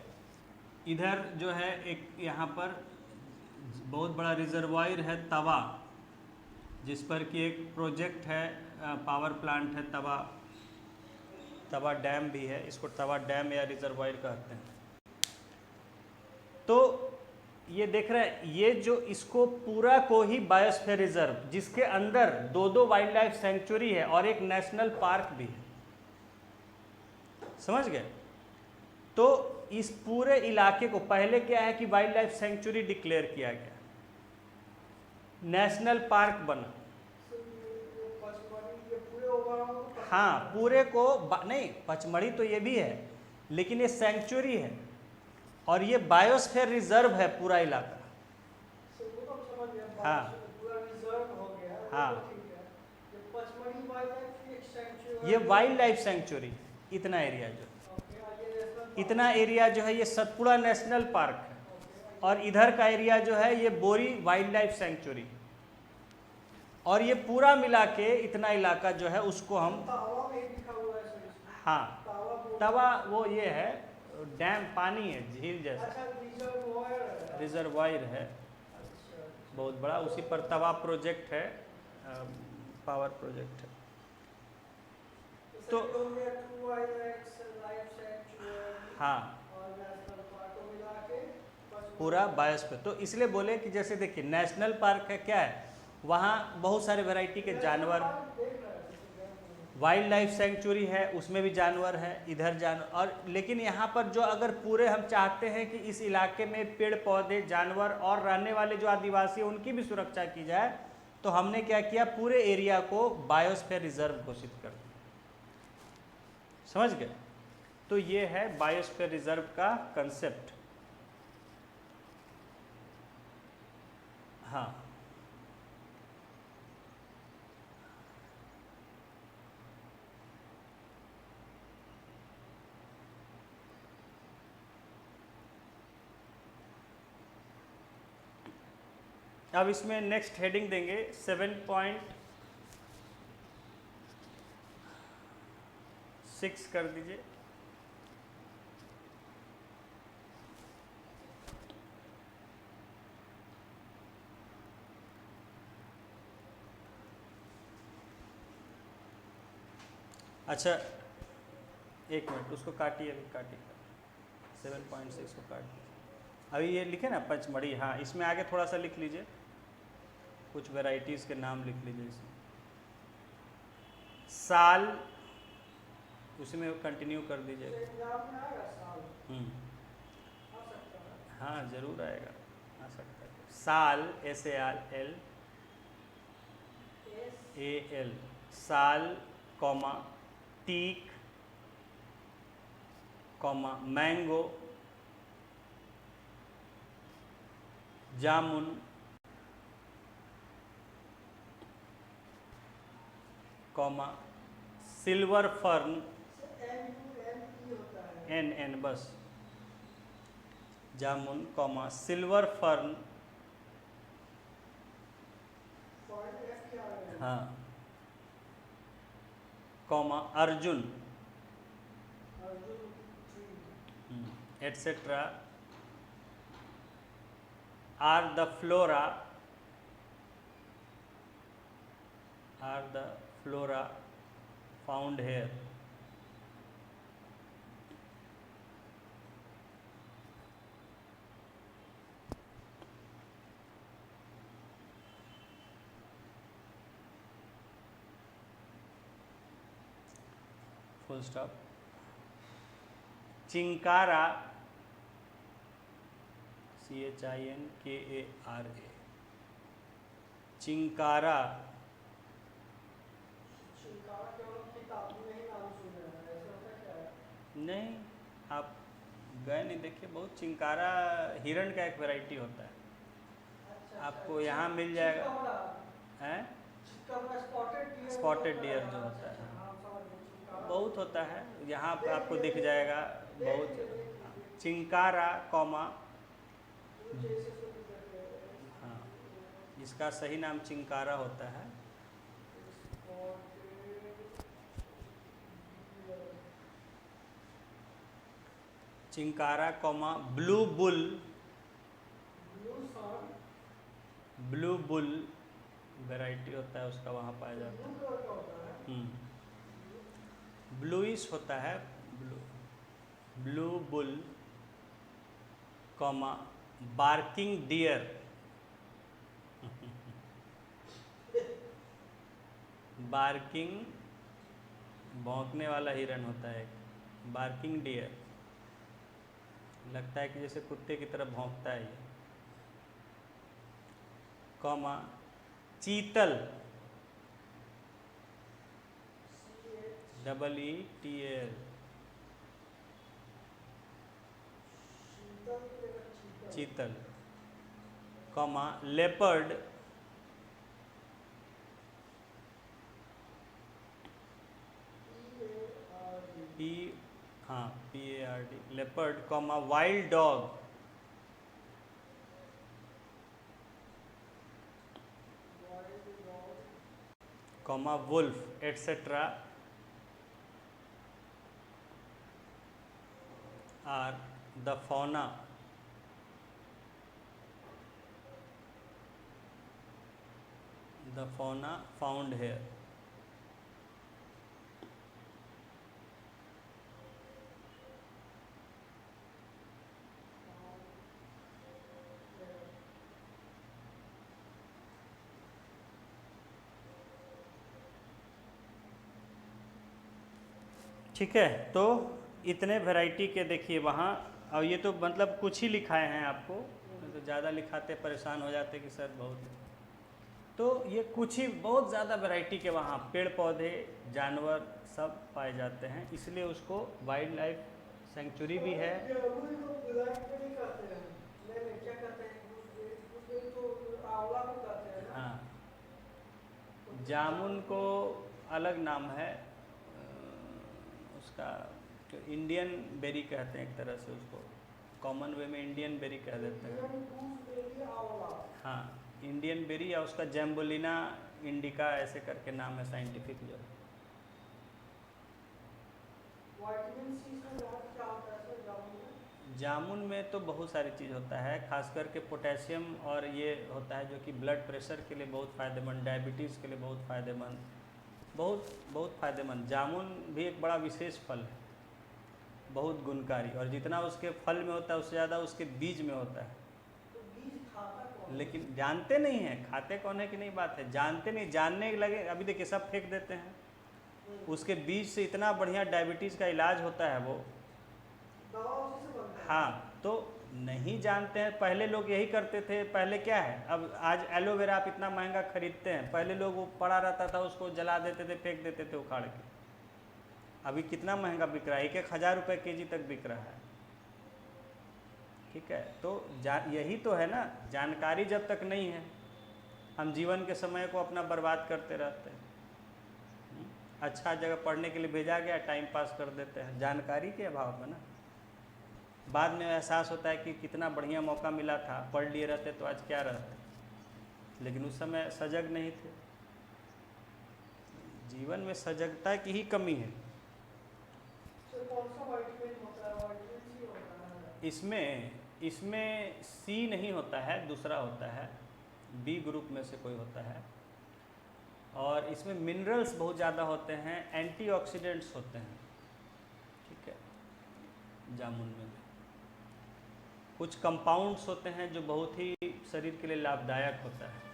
इधर जो है एक यहाँ पर बहुत बड़ा रिजर्वायर है तवा, जिस पर कि एक प्रोजेक्ट है, पावर प्लांट है तवा डैम भी है, इसको तवा डैम या रिजर्वायर कहते हैं। तो ये देख रहे हैं, ये जो इसको पूरा को ही बायोस्फीयर रिजर्व, जिसके अंदर 2-2 वाइल्ड लाइफ सेंचुरी है और एक नेशनल पार्क भी है, समझ गए। तो इस पूरे इलाके को पहले क्या है कि वाइल्ड लाइफ सेंचुरी डिक्लेयर किया गया, नेशनल पार्क बना। हाँ, पूरे को नहीं, पचमढ़ी तो ये भी है, लेकिन ये सेंचुरी है और ये बायोस्फीयर रिजर्व है पूरा इलाका। हाँ हाँ, ये वाइल्ड लाइफ सेंचुरी, इतना एरिया जो है ये सतपुड़ा नेशनल पार्क है, और इधर का एरिया जो है ये बोरी वाइल्ड लाइफ सेंचुरी, और ये पूरा मिला के इतना इलाका जो है उसको हम, हाँ तवा वो ये है डैम, पानी है, झील जैसा रिजर्वायर है बहुत बड़ा, उसी पर तवा प्रोजेक्ट है, पावर प्रोजेक्ट है। तो हाँ, पूरा बायोस्फीयर, तो इसलिए बोले कि जैसे देखिए नेशनल पार्क है, क्या है वहाँ बहुत सारे वैरायटी के जानवर, वाइल्ड लाइफ सेंचुरी है उसमें भी जानवर है, इधर जानवर, और लेकिन यहाँ पर जो अगर पूरे हम चाहते हैं कि इस इलाके में पेड़ पौधे, जानवर और रहने वाले जो आदिवासी हैं उनकी भी सुरक्षा की जाए, तो हमने क्या किया, पूरे एरिया को बायोस्फीयर रिजर्व घोषित कर दिया। समझ गए। तो ये है बायोस्फीयर रिजर्व का कंसेप्ट। हाँ, अब इसमें नेक्स्ट हेडिंग देंगे 7.6 कर दीजिए। अच्छा एक मिनट, उसको काटिए, अभी काटिए, 7.6 को काट दीजिए। अभी ये लिखे ना पचमढ़ी, हाँ इसमें आगे थोड़ा सा लिख लीजिए, कुछ वैरायटीज़ के नाम लिख लीजिए इसमें, साल उसी में कंटिन्यू कर दीजिए। हाँ ज़रूर आएगा, आ सकता है। Sal SALL sal, comma teak, comma mango, jamun, comma silver fern, NN बस, जामुन कॉमा सिल्वर फर्न, हाँ, comma arjun etcetera are the flora found here. Full stop. Chinkara CHINKARA, chinkara नहीं, आप गए नहीं, देखिए बहुत चिंकारा हिरण का एक वैरायटी होता है, आपको यहाँ मिल जाएगा, हैं स्पॉटेड डियर जो होता है, बहुत होता है, यहाँ पर आपको दिख जाएगा बहुत। चिंकारा कॉमा, हाँ, इसका सही नाम चिंकारा होता है। Chinkara comma blue bull variety होता है उसका, वहाँ पाया जाता है। ब्लूइश होता है, blue bull comma barking deer, barking भौंकने वाला हिरन होता है, बार्किंग डियर, लगता है कि जैसे कुत्ते की तरह भौंकता है ये, comma chital EETAL, chital comma leopard PARD leopard comma wild dog, comma wolf etcetera are the fauna found here. ठीक है, तो इतने वैरायटी के देखिए वहाँ, और ये तो मतलब कुछ ही लिखाए हैं आपको, तो ज़्यादा लिखाते परेशान हो जाते कि सर बहुत, तो ये कुछ ही, बहुत ज़्यादा वैरायटी के वहाँ पेड़ पौधे जानवर सब पाए जाते हैं, इसलिए उसको वाइल्ड लाइफ सेंचुरी भी है। हाँ, जामुन को अलग नाम है उसका, जो इंडियन बेरी कहते हैं एक तरह से उसको, कॉमन वे में इंडियन बेरी कह देते हैं। हाँ, इंडियन बेरी, या उसका जैम्बोलिना इंडिका ऐसे करके नाम है साइंटिफिक जो है। जामुन में तो बहुत सारी चीज़ होता है, खास करके पोटेशियम, और ये होता है जो कि ब्लड प्रेशर के लिए बहुत फ़ायदेमंद, डायबिटीज़ के लिए बहुत फ़ायदेमंद, बहुत फ़ायदेमंद। जामुन भी एक बड़ा विशेष फल है, बहुत गुणकारी, और जितना उसके फल में होता है उससे ज़्यादा उसके बीज में होता है। लेकिन जानते नहीं हैं, खाते कौन है कि नहीं बात है, जानते नहीं, जानने लगे अभी देखिए सब फेंक देते हैं। उसके बीज से इतना बढ़िया डायबिटीज़ का इलाज होता है वो, हाँ, तो नहीं जानते हैं। पहले लोग यही करते थे, पहले क्या है, अब आज एलोवेरा आप इतना महंगा खरीदते हैं, पहले लोग वो पड़ा रहता था उसको जला देते थे, फेंक देते थे उखाड़ के, अभी कितना महंगा बिक रहा है, 1,000 रुपये केजी तक बिक रहा है। ठीक है, तो यही तो है ना, जानकारी जब तक नहीं है हम जीवन के समय को अपना बर्बाद करते रहते हैं। अच्छा जगह पढ़ने के लिए भेजा गया, टाइम पास कर देते हैं जानकारी के अभाव में ना। बाद में एहसास होता है कि कितना बढ़िया मौका मिला था, पढ़ लिए रहते तो आज क्या रहते, लेकिन उस समय सजग नहीं थे। जीवन में सजगता की ही कमी है। सर कौन सा वाइटमिन होता है? वाइटमिन सी होता है। इसमें सी नहीं होता है, दूसरा होता है, बी ग्रुप में से कोई होता है। और इसमें मिनरल्स बहुत ज़्यादा होते हैं, एंटीऑक्सीडेंट्स होते हैं, ठीक है। जामुन में कुछ कंपाउंड्स होते हैं जो बहुत ही शरीर के लिए लाभदायक होता है।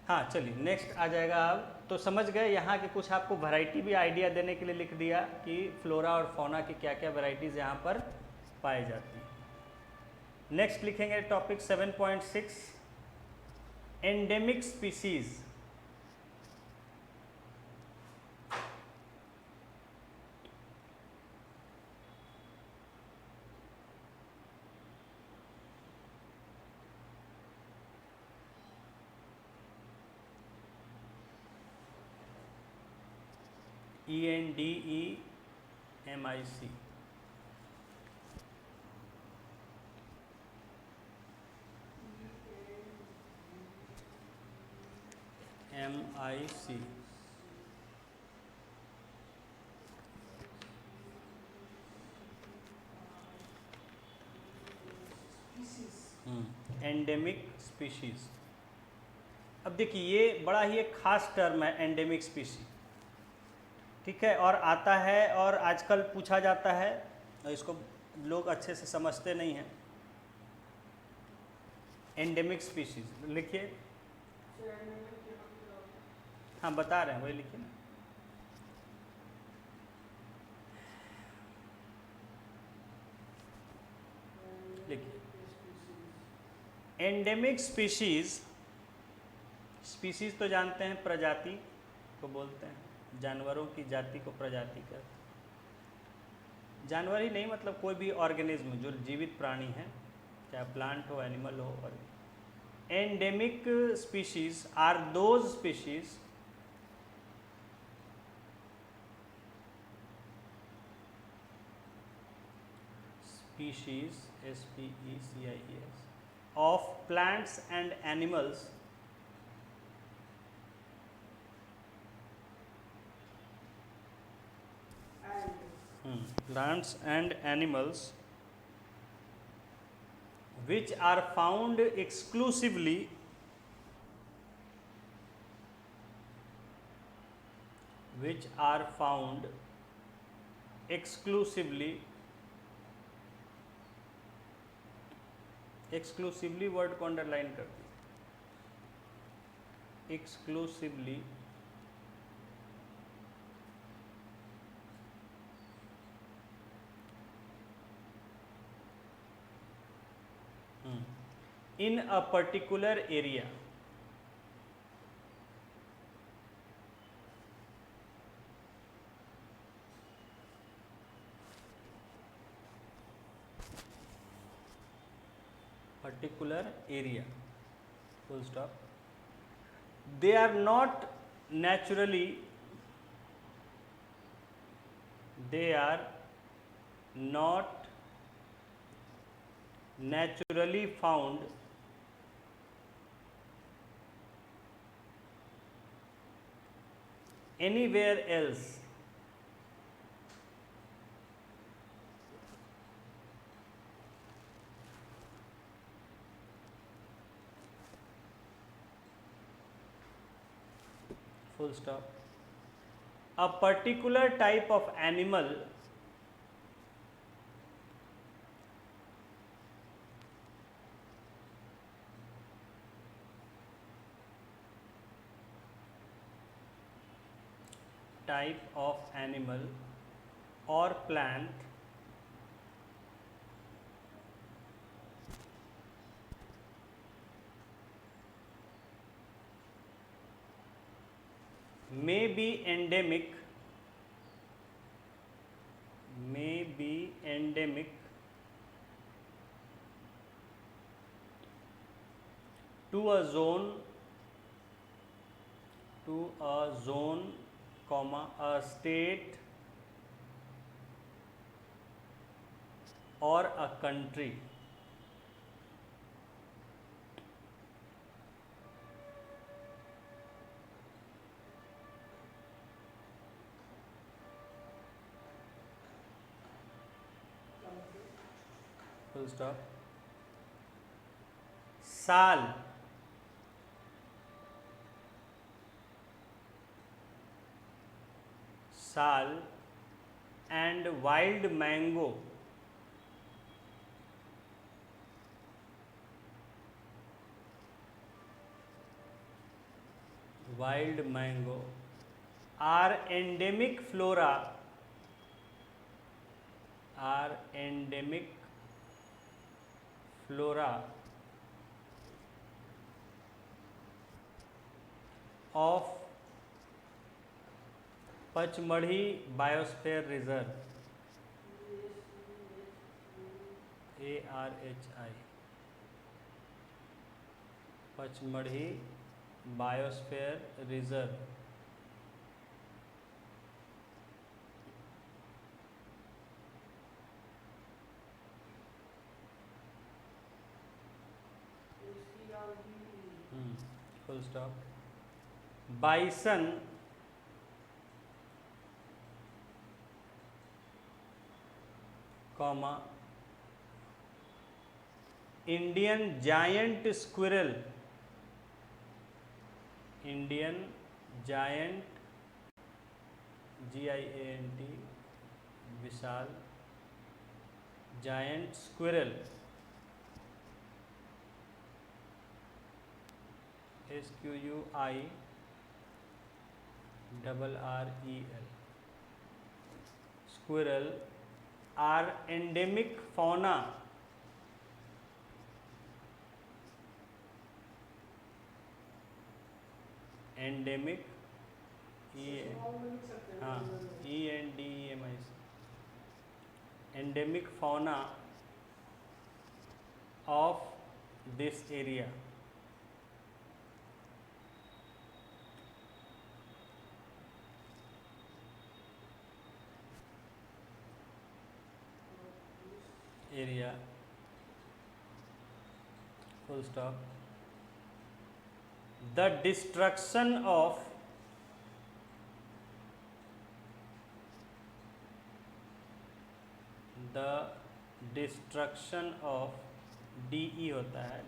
हाँ चलिए नेक्स्ट आ जाएगा। अब तो समझ गए, यहाँ के कुछ आपको वैरायटी भी आइडिया देने के लिए लिख दिया कि फ्लोरा और फौना की क्या क्या वैरायटीज़ यहाँ पर पाई जाती हैं। नेक्स्ट लिखेंगे topic 7.6 endemic species. ENDEMIC MIC endemic species. अब देखिए ये बड़ा ही एक खास टर्म है एंडेमिक स्पीशी, ठीक है, और आता है और आजकल पूछा जाता है, इसको लोग अच्छे से समझते नहीं हैं। एंडेमिक स्पीशीज लिखिए। हाँ बता रहे हैं, वही लिखिए ना। लिखिए एंडेमिक स्पीशीज। स्पीशीज तो जानते हैं, प्रजाति को बोलते हैं, जानवरों की जाति को प्रजाति कहते हैं। जानवर ही नहीं, मतलब कोई भी ऑर्गेनिज्म जो जीवित प्राणी है, चाहे प्लांट हो, एनिमल हो। और endemic species are those species SPECIES of plants and animals plants and animals which are found exclusively exclusively word को अंडरलाइन कर दी, exclusively in a particular area. Particular area, full stop. They are not naturally found anywhere else. Full stop. A particular type of animal or plant may be endemic to a zone, comma, a state or a country. Full stop. साल, साल and wild mango, wild mango are endemic flora, are endemic flora of Pachmarhi biosphere reserve, ARHI, Pachmarhi biosphere reserve. Full stop. Bison, comma, Indian giant squirrel, Indian giant, GIANT, Vishal, giant squirrel, SQUIRREL, squirrel are endemic fauna, endemic, हाँ, ENDEMIC, endemic fauna of this area. Area, full stop. The destruction of DE होता है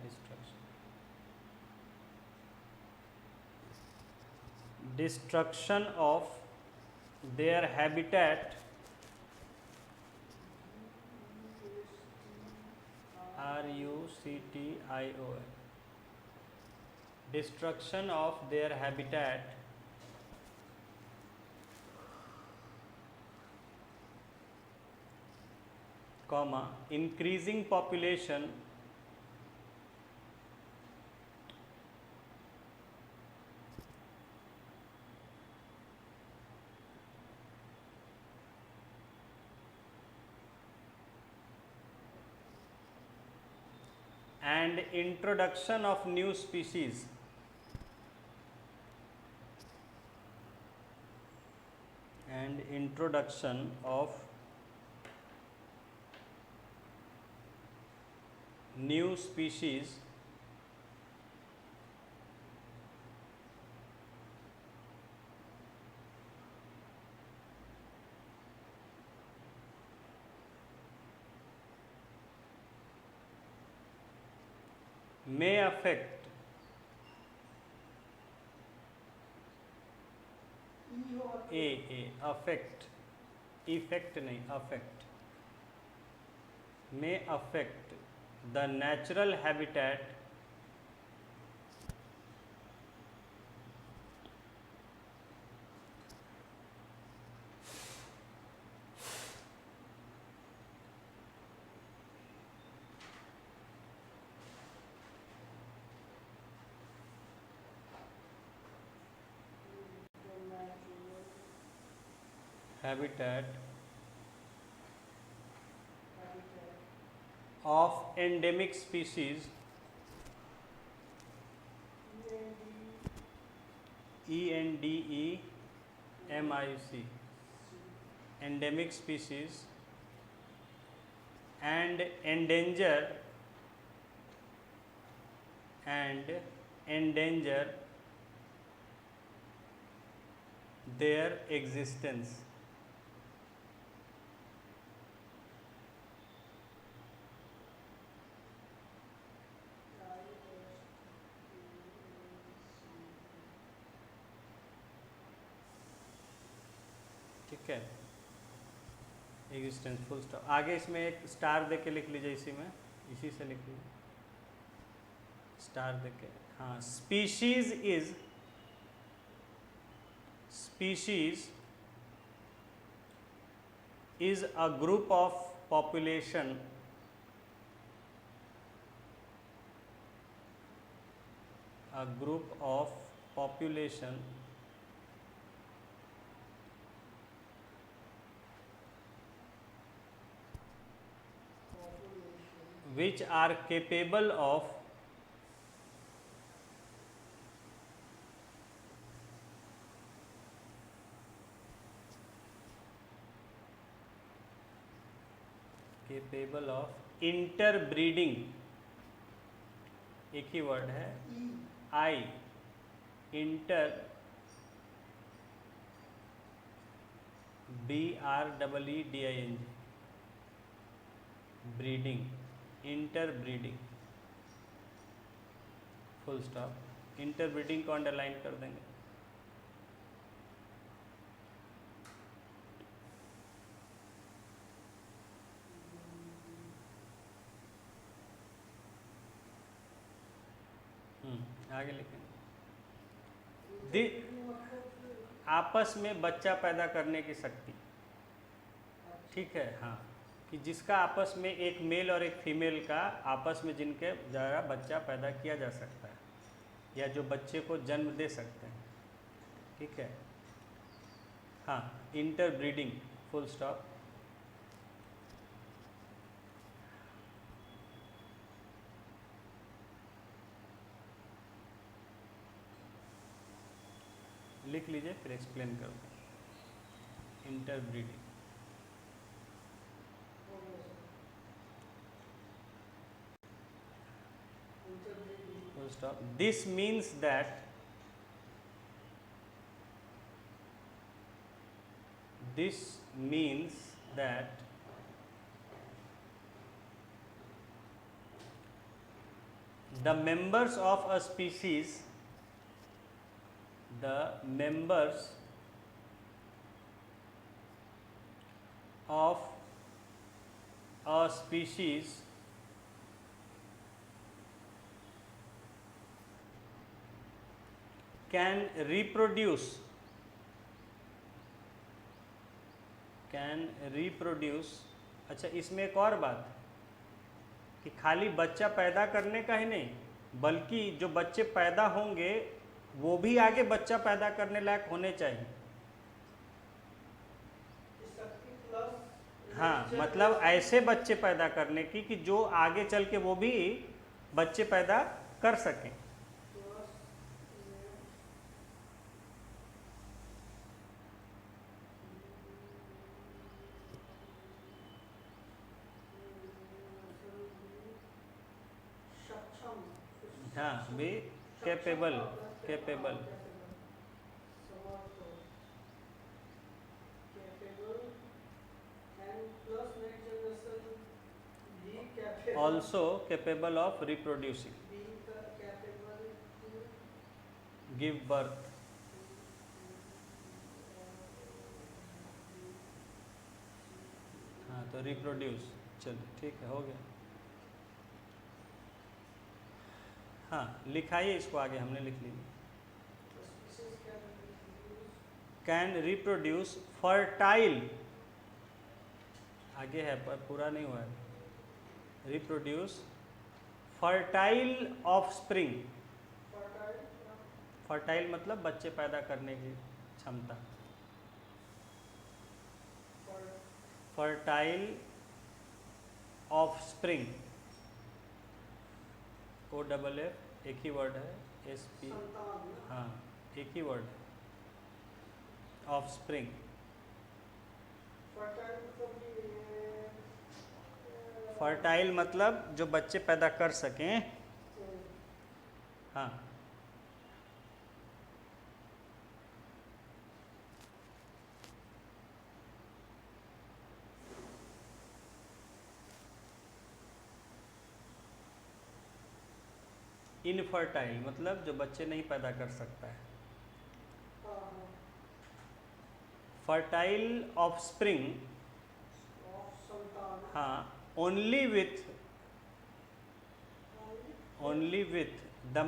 destruction of their habitat, RUCTION, destruction of their habitat comma increasing population and introduction of new species, and introduction of new species may affect affect, effect नहीं, affect, may affect the natural habitat of endemic species, ENDEMIC, endemic species and endanger their existence. ठीक है, existence full stop. आगे इसमें एक star दे के लिख लीजिए, इसी में इसी से लिख लीजिए स्टार दे के। हाँ, species is a group of population which are capable of interbreeding, एक ही वर्ड है आई, inter BREEDING, breeding, interbreeding, full stop. Interbreeding को अंडरलाइन कर देंगे। आगे लिखेंगे आपस में बच्चा पैदा करने की शक्ति। ठीक है, हाँ, कि जिसका आपस में एक मेल और एक फीमेल का आपस में जिनके द्वारा बच्चा पैदा किया जा सकता है, या जो बच्चे को जन्म दे सकते हैं। ठीक है, हाँ, इंटरब्रीडिंग, फुल स्टॉप। लिख लीजिए, फिर एक्सप्लेन कर दें। Interbreeding, full stop. This means that the members of a species can reproduce अच्छा, इसमें एक और बात कि खाली बच्चा पैदा करने का ही नहीं, बल्कि जो बच्चे पैदा होंगे वो भी आगे बच्चा पैदा करने लायक होने चाहिए। हाँ, मतलब ऐसे बच्चे पैदा करने की कि जो आगे चल के वो भी बच्चे पैदा कर सकें। हाँ, भी capable also capable of reproducing, give birth। हाँ, तो रिप्रोड्यूस, चलो ठीक है, हो गया। हाँ, लिखाइए इसको आगे, हमने लिख लिया। कैन रिप्रोड्यूस फर्टाइल, आगे है पर पूरा नहीं हुआ है। रिप्रोड्यूस फर्टाइल ऑफस्प्रिंग, फर्टाइल मतलब बच्चे पैदा करने की क्षमता। फर्टाइल ऑफस्प्रिंग, OFF, एक ही वर्ड है, SP, हाँ, एक ही वर्ड है, ऑफस्प्रिंग। फर्टाइल मतलब जो बच्चे पैदा कर सकें। हाँ, इनफर्टाइल मतलब जो बच्चे नहीं पैदा कर सकता है। फर्टाइल ऑफस्प्रिंग, हाँ, only with the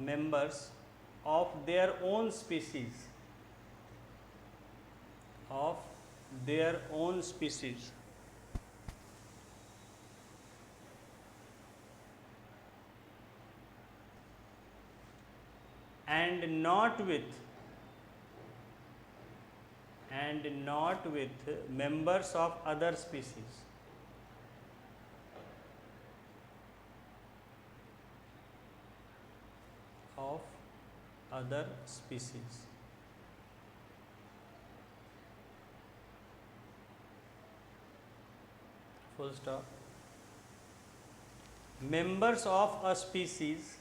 members of their own species, and not with members of other species. Full stop. Members of a species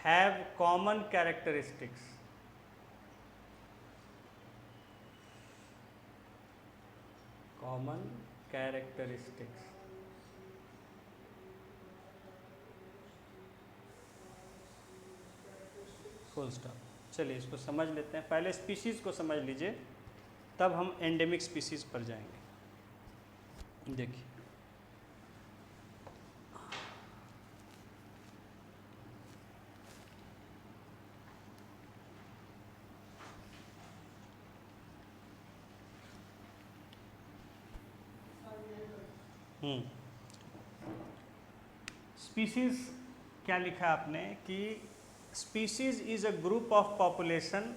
have common characteristics. Full stop. चलिए इसको समझ लेते हैं, पहले स्पीशीज़ को समझ लीजिए, तब हम एंडेमिक स्पीशीज़ पर जाएंगे। देखिए, स्पीशीज़ क्या लिखा आपने कि species is a group of population.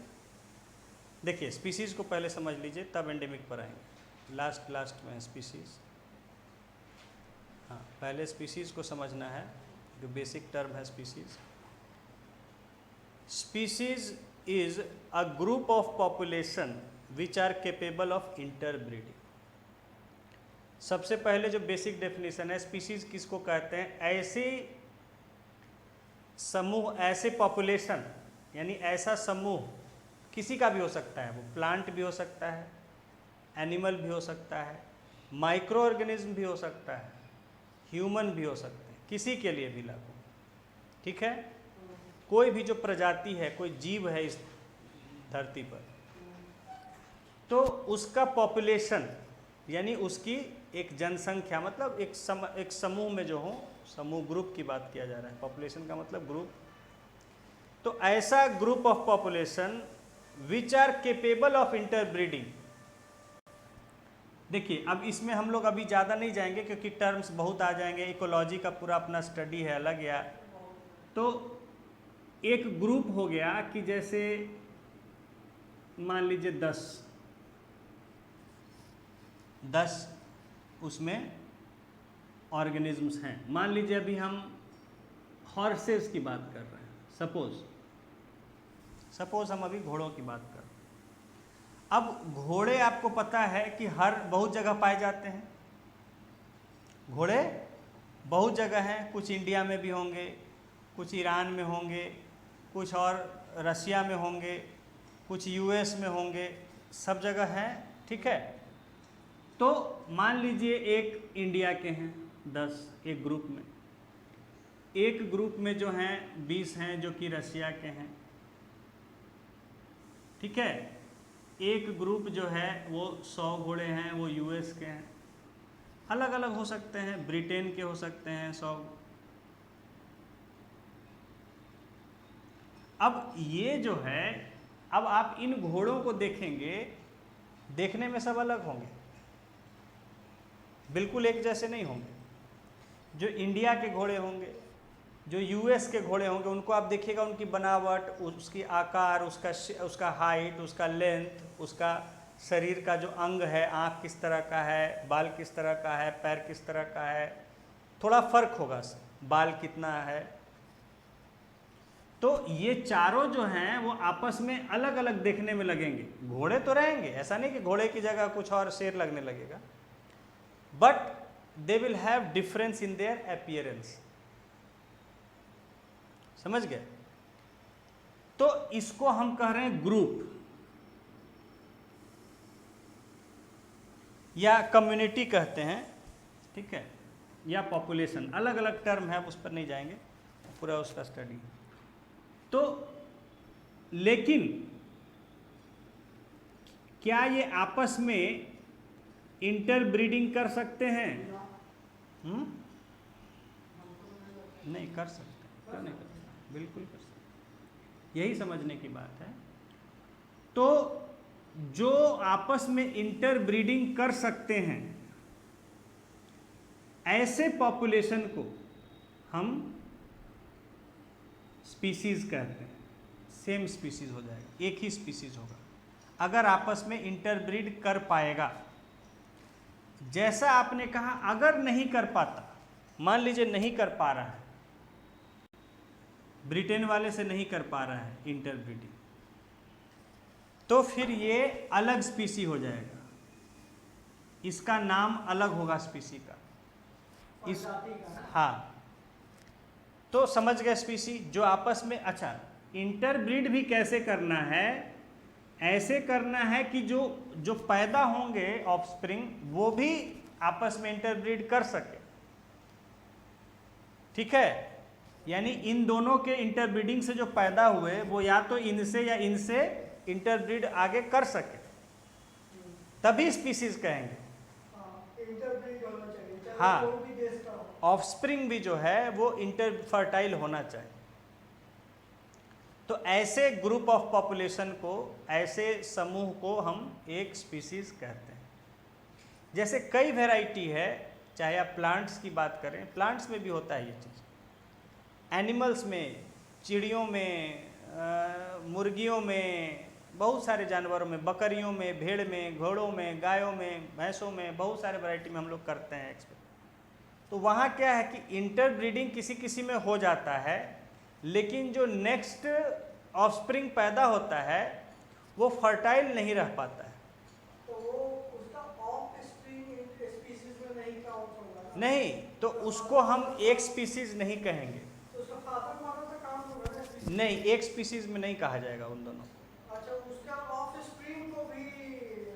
देखिए, स्पीशीज़ को पहले समझ लीजिए, तब एंडेमिक पर आएंगे। लास्ट में स्पीशीज़, हाँ, पहले स्पीशीज़ को समझना है, जो बेसिक टर्म है species. Species is a group of population which are capable of interbreeding. सबसे पहले जो बेसिक डेफिनेशन है, स्पीशीज़ किसको कहते हैं? ऐसे समूह, ऐसे पॉपुलेशन, यानी ऐसा समूह, किसी का भी हो सकता है, वो प्लांट भी हो सकता है, एनिमल भी हो सकता है, माइक्रो ऑर्गेनिज्म भी हो सकता है, ह्यूमन भी हो सकते हैं, किसी के लिए भी लागू, ठीक है? कोई भी जो प्रजाति है, कोई जीव है इस धरती पर, तो उसका पॉपुलेशन यानी उसकी एक जनसंख्या, मतलब एक समूह में जो हो, समूह ग्रुप की बात किया जा रहा है, पॉपुलेशन का मतलब ग्रुप। तो ऐसा group of population which are capable of interbreeding. देखिए, अब इसमें हम लोग अभी ज़्यादा नहीं जाएंगे क्योंकि टर्म्स बहुत आ जाएंगे, इकोलॉजी का पूरा अपना स्टडी है अलग यार। तो एक ग्रुप हो गया कि जैसे मान लीजिए 10 उसमें ऑर्गेनिजम्स हैं। मान लीजिए अभी हम हॉर्सेस की बात कर रहे हैं, सपोज हम अभी घोड़ों की बात कर रहे हैं। अब घोड़े आपको पता है कि हर बहुत जगह पाए जाते हैं, घोड़े बहुत जगह हैं, कुछ इंडिया में भी होंगे, कुछ ईरान में होंगे, कुछ और रसिया में होंगे, कुछ यूएस में होंगे, सब जगह हैं, ठीक है? तो मान लीजिए एक इंडिया के हैं 10, एक ग्रुप में, एक ग्रुप में जो हैं 20 हैं जो कि रसिया के हैं, ठीक है? एक ग्रुप जो है वो 100 घोड़े हैं, वो यूएस के हैं, अलग अलग हो सकते हैं, ब्रिटेन के हो सकते हैं 100। अब ये जो है, अब आप इन घोड़ों को देखेंगे, देखने में सब अलग होंगे, बिल्कुल एक जैसे नहीं होंगे। जो इंडिया के घोड़े होंगे, जो यूएस के घोड़े होंगे, उनको आप देखिएगा, उनकी बनावट, उसकी आकार, उसका हाइट, उसका लेंथ, उसका शरीर का जो अंग है, आँख किस तरह का है, बाल किस तरह का है, पैर किस तरह का है, थोड़ा फर्क होगा, बाल कितना है। तो ये चारों जो हैं वो आपस में अलग अलग देखने में लगेंगे। घोड़े तो रहेंगे, ऐसा नहीं कि घोड़े की जगह कुछ और शेर लगने लगेगा, but they will have difference in their appearance. समझ गए? तो इसको हम कह रहे हैं ग्रुप या कम्युनिटी कहते हैं, ठीक है, या पॉपुलेशन, अलग अलग टर्म है, उस पर नहीं जाएंगे, पूरा उसका स्टडी। तो लेकिन क्या ये आपस में इंटरब्रीडिंग कर सकते हैं? नहीं कर सकते, क्यों नहीं कर सकते? बिल्कुल कर सकते, यही समझने की बात है। तो जो आपस में इंटरब्रीडिंग कर सकते हैं, ऐसे पॉपुलेशन को हम स्पीसीज कहते हैं। सेम स्पीसीज हो जाएगा, एक ही स्पीसीज होगा अगर आपस में इंटरब्रीड कर पाएगा। जैसा आपने कहा, अगर नहीं कर पाता, मान लीजिए नहीं कर पा रहा है, ब्रिटेन वाले से नहीं कर पा रहा है इंटरब्रीडिंग, तो फिर ये अलग स्पीसी हो जाएगा, इसका नाम अलग होगा स्पीसी का। इस हाँ, तो समझ गए स्पीसी जो आपस में। अच्छा, इंटरब्रीड भी कैसे करना है? ऐसे करना है कि जो जो पैदा होंगे ऑफस्प्रिंग, वो भी आपस में इंटरब्रीड कर सके, ठीक है। यानी इन दोनों के इंटरब्रीडिंग से जो पैदा हुए वो या तो इनसे या इनसे इंटरब्रीड आगे कर सके, तभी स्पीसीज कहेंगे। इंटरब्रीड होना चाहिए, चाहे हाँ, कोई भी देश का हो। ऑफस्प्रिंग भी जो है वो इंटरफर्टाइल होना चाहिए। तो ऐसे ग्रुप ऑफ पॉपुलेशन को, ऐसे समूह को हम एक स्पीसीज कहते हैं। जैसे कई वैरायटी है, चाहे आप प्लांट्स की बात करें, प्लांट्स में भी होता है ये चीज़, एनिमल्स में, चिड़ियों में, मुर्गियों में, बहुत सारे जानवरों में, बकरियों में, भेड़ में, घोड़ों में, गायों में, भैंसों में, बहुत सारे वैरायटी में हम लोग करते हैं एक्सपेक्ट। तो वहाँ क्या है कि इंटरब्रीडिंग किसी किसी में हो जाता है, लेकिन जो नेक्स्ट ऑफस्प्रिंग पैदा होता है वो फर्टाइल नहीं रह पाता है। तो वो उसका ऑफस्प्रिंग स्पीशीज में नहीं काउंट होगा ना? नहीं, तो उसको हम एक स्पीसीज नहीं कहेंगे। तो उसका फादर मदर से काउंट होगा ना species? नहीं, एक स्पीसीज में नहीं कहा जाएगा उन दोनों को। अच्छा, उसका ऑफस्प्रिंग को भी।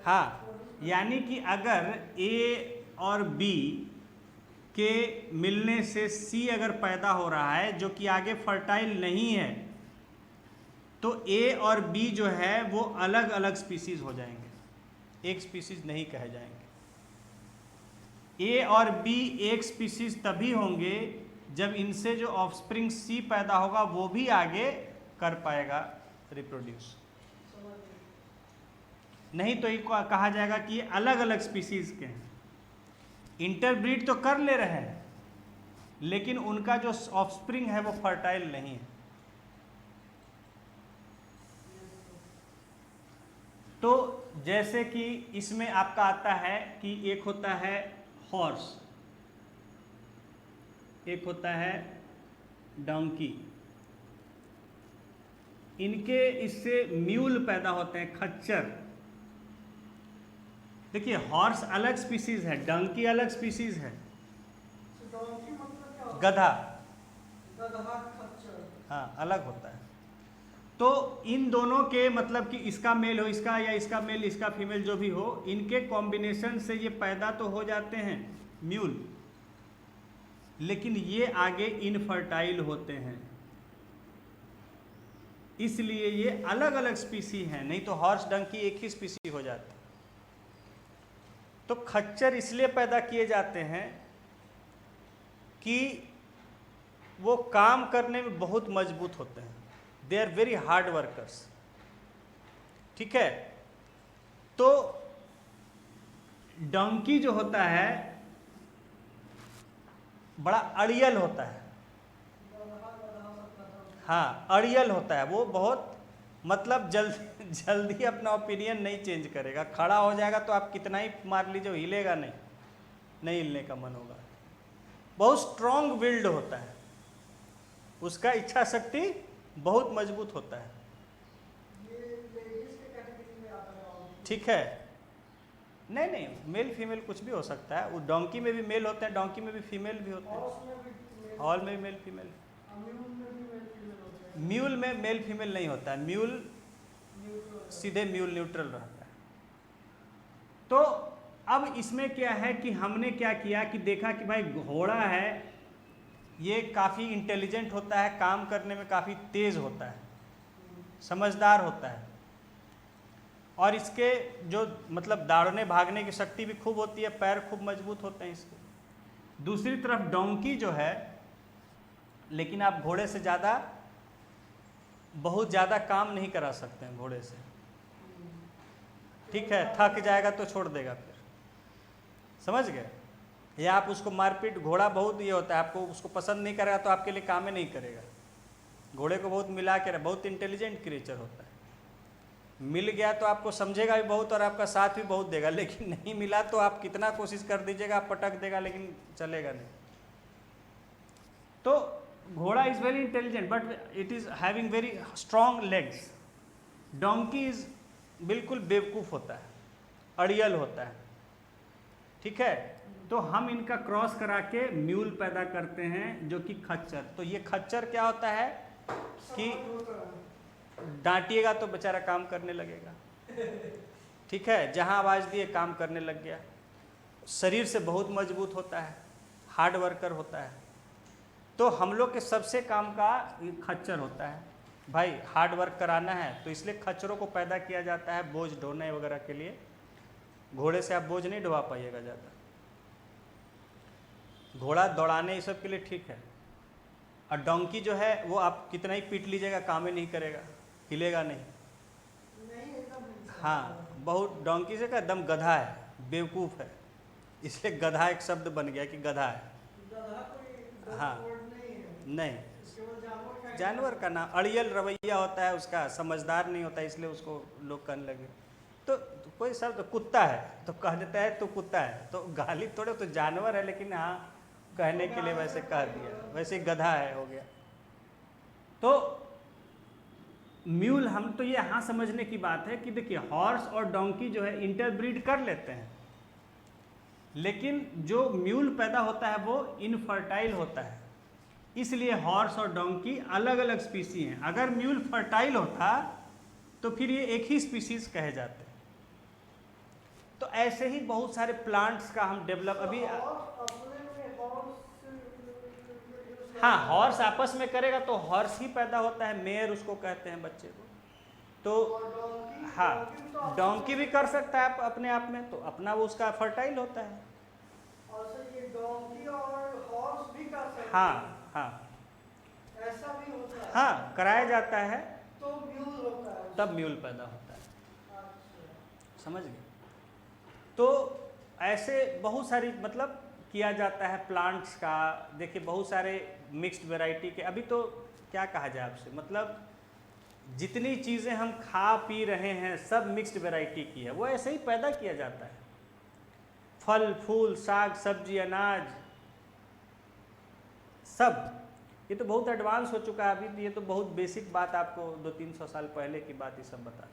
हाँ, यानी कि अगर ए और बी के मिलने से सी अगर पैदा हो रहा है जो कि आगे फर्टाइल नहीं है, तो ए और बी जो है वो अलग अलग स्पीसीज हो जाएंगे, एक स्पीसीज नहीं कहे जाएंगे। ए और बी एक स्पीसीज तभी होंगे जब इनसे जो ऑफस्प्रिंग सी पैदा होगा वो भी आगे कर पाएगा रिप्रोड्यूस, नहीं तो ये कहा जाएगा कि ये अलग अलग स्पीसीज के हैं। इंटरब्रीड तो कर ले रहे हैं, लेकिन उनका जो ऑफस्प्रिंग है वो फर्टाइल नहीं है। तो जैसे कि इसमें आपका आता है कि एक होता है हॉर्स, एक होता है डोंकी, इनके इससे म्यूल पैदा होते हैं, खच्चर। देखिए, हॉर्स अलग स्पीसीज है, डंकी अलग स्पीसीज है, डोंकी मतलब क्या होता गधा, है? गधा, खच्चर। हाँ, अलग होता है। तो इन दोनों के मतलब कि इसका मेल हो इसका, या इसका मेल इसका फीमेल, जो भी हो, इनके कॉम्बिनेशन से ये पैदा तो हो जाते हैं म्यूल, लेकिन ये आगे इनफर्टाइल होते हैं, इसलिए ये अलग अलग स्पीसी हैं। नहीं तो हॉर्स डंकी एक ही स्पीसी हो जाती। तो खच्चर इसलिए पैदा किए जाते हैं कि वो काम करने में बहुत मजबूत होते हैं, they are very hard workers, ठीक है। तो डंकी जो होता है बड़ा अड़ियल होता है, हाँ, अड़ियल होता है, वो बहुत मतलब जल्दी अपना ओपिनियन नहीं चेंज करेगा। खड़ा हो जाएगा तो आप कितना ही मार लीजिए, हिलेगा नहीं हिलने का मन होगा। बहुत स्ट्रॉन्ग विल्ड होता है, उसका इच्छा शक्ति बहुत मजबूत होता है। ये लेडीज के कैटेगरी में आता है। ठीक है, नहीं मेल फीमेल कुछ भी हो सकता है। वो डोंकी में भी मेल होते हैं, डोंकी में भी फीमेल भी होते हैं, हॉल में भी मेल फीमेल। म्यूल में मेल फीमेल नहीं होता है, म्यूल सीधे म्यूल न्यूट्रल रहता है। तो अब इसमें क्या है कि हमने क्या किया कि देखा कि भाई घोड़ा है, ये काफ़ी इंटेलिजेंट होता है, काम करने में काफ़ी तेज़ होता है, समझदार होता है, और इसके जो मतलब दौड़ने भागने की शक्ति भी खूब होती है, पैर खूब मजबूत होते हैं इसके। दूसरी तरफ डोंकी जो है, लेकिन आप घोड़े से बहुत ज़्यादा काम नहीं करा सकते हैं घोड़े से। ठीक है, थक जाएगा तो छोड़ देगा फिर, समझ गए? या आप उसको मारपीट, घोड़ा बहुत ये होता है, आपको उसको पसंद नहीं करेगा तो आपके लिए काम ही नहीं करेगा। घोड़े को बहुत मिला के, बहुत इंटेलिजेंट क्रिएचर होता है। मिल गया तो आपको समझेगा भी बहुत और आपका साथ भी बहुत देगा, लेकिन नहीं मिला तो आप कितना कोशिश कर दीजिएगा, पटक देगा लेकिन चलेगा नहीं। तो घोड़ा is very intelligent but it is having very strong legs. Donkey is बिल्कुल बेवकूफ़ होता है, अड़ियल होता है। ठीक है, तो हम इनका क्रॉस करा के म्यूल पैदा करते हैं जो कि खच्चर। तो ये खच्चर क्या होता है कि डांटिएगा तो बेचारा काम करने लगेगा। ठीक है, जहां आवाज़ दिए काम करने लग गया। शरीर से बहुत मजबूत होता है, हार्ड वर्कर होता है। तो हम लोग के सबसे काम का खच्चर होता है। भाई हार्ड वर्क कराना है तो इसलिए खच्चरों को पैदा किया जाता है बोझ ढोने वगैरह के लिए। घोड़े से आप बोझ नहीं ढोवा पाइएगा ज़्यादा। घोड़ा दौड़ाने ये सब के लिए ठीक है, और डोंकी जो है वो आप कितना ही पीट लीजिएगा काम ही नहीं करेगा, हिलेगा नहीं। हाँ, बहुत डोंकी से का एकदम गधा है, बेवकूफ़ है, इसलिए गधा एक शब्द बन गया कि गधा है। हाँ, नहीं, जानवर का नाम, अड़ियल रवैया होता है उसका, समझदार नहीं होता, इसलिए उसको लोग कहने लगे। तो कोई शब्द कुत्ता है तो कह देता है तो कुत्ता है, तो गाली थोड़े, तो जानवर है, लेकिन हाँ कहने के लिए वैसे कह दिया, वैसे गधा है हो गया। तो म्यूल, हम तो ये यहाँ समझने की बात है कि देखिए हॉर्स और डोंकी जो है इंटरब्रीड कर लेते हैं, लेकिन जो म्यूल पैदा होता है वो इनफर्टाइल होता है। इसलिए हॉर्स और डोंकी अलग अलग स्पीसी हैं। अगर म्यूल फर्टाइल होता तो फिर ये एक ही स्पीसीज कहे जाते। तो ऐसे ही बहुत सारे प्लांट्स का हम डेवलप अभी। हाँ, हॉर्स आपस में करेगा तो हॉर्स ही पैदा होता है, मेयर उसको कहते हैं बच्चे को। तो हाँ, डोंकी भी कर सकता है अपने आप में, तो अपना वो उसका फर्टाइल होता है। हाँ हाँ, ऐसा भी होता है। हाँ, कराया जाता है तो म्यूल होता है, तब म्यूल पैदा होता है। अच्छा। समझ गए? तो ऐसे बहुत सारी मतलब किया जाता है प्लांट्स का। देखिए बहुत सारे मिक्स्ड वैरायटी के, अभी तो क्या कहा जाए आपसे, मतलब जितनी चीज़ें हम खा पी रहे हैं सब मिक्स्ड वैरायटी की है, वो ऐसे ही पैदा किया जाता है। फल फूल साग सब्जी अनाज सब, ये तो बहुत एडवांस हो चुका है अभी। ये तो बहुत बेसिक बात, आपको 200-300 साल पहले की बात ये सब बता,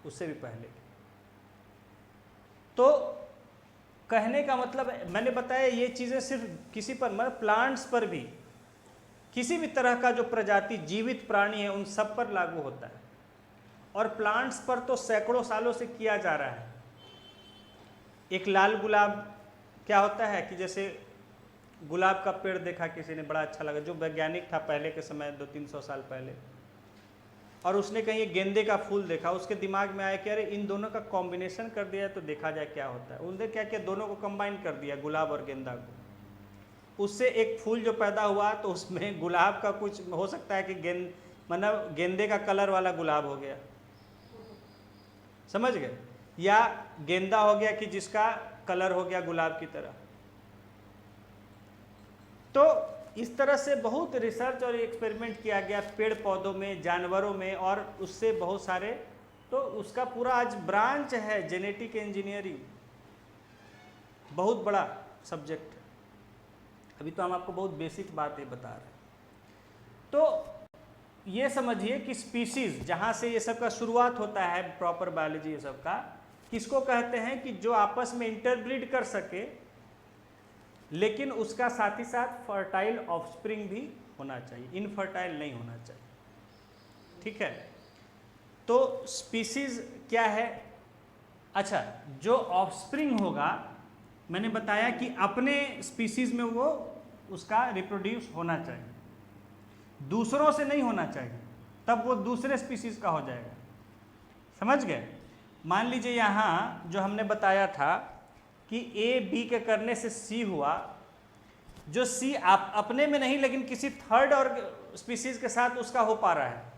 उससे भी पहले की। तो कहने का मतलब मैंने बताया ये चीज़ें सिर्फ किसी पर, मतलब प्लांट्स पर भी, किसी भी तरह का जो प्रजाति जीवित प्राणी है उन सब पर लागू होता है। और प्लांट्स पर तो सैकड़ों सालों से किया जा रहा है। एक लाल गुलाब क्या होता है कि जैसे गुलाब का पेड़ देखा किसी ने, बड़ा अच्छा लगा, जो वैज्ञानिक था पहले के समय 200-300 साल पहले, और उसने कहीं गेंदे का फूल देखा, उसके दिमाग में आया कि अरे इन दोनों का कॉम्बिनेशन कर दिया तो देखा जाए क्या होता है। उन्होंने क्या किया, दोनों को कंबाइन कर दिया, गुलाब और गेंदा को। उससे एक फूल जो पैदा हुआ तो उसमें गुलाब का कुछ हो सकता है कि मतलब गेंदे का कलर वाला गुलाब हो गया, समझ गए, या गेंदा हो गया कि जिसका कलर हो गया गुलाब की तरह। तो इस तरह से बहुत रिसर्च और एक्सपेरिमेंट किया गया पेड़ पौधों में, जानवरों में, और उससे बहुत सारे, तो उसका पूरा आज ब्रांच है जेनेटिक इंजीनियरिंग, बहुत बड़ा सब्जेक्ट। अभी तो हम आपको बहुत बेसिक बातें बता रहे हैं। तो ये समझिए कि स्पीसीज जहाँ से ये सब का शुरुआत होता है, प्रॉपर बायोलॉजी ये सब का, किसको कहते हैं कि जो आपस में इंटरब्रीड कर सके, लेकिन उसका साथ ही साथ फर्टाइल ऑफस्प्रिंग भी होना चाहिए, इनफर्टाइल नहीं होना चाहिए। ठीक है, तो स्पीसीज क्या है? अच्छा, जो ऑफस्प्रिंग होगा, मैंने बताया कि अपने स्पीसीज में वो उसका रिप्रोड्यूस होना चाहिए, दूसरों से नहीं होना चाहिए, तब वो दूसरे स्पीसीज का हो जाएगा। समझ गए? मान लीजिए यहाँ जो हमने बताया था कि ए बी के करने से सी हुआ, जो सी आप अपने में नहीं लेकिन किसी थर्ड और स्पीसीज के साथ उसका हो पा रहा है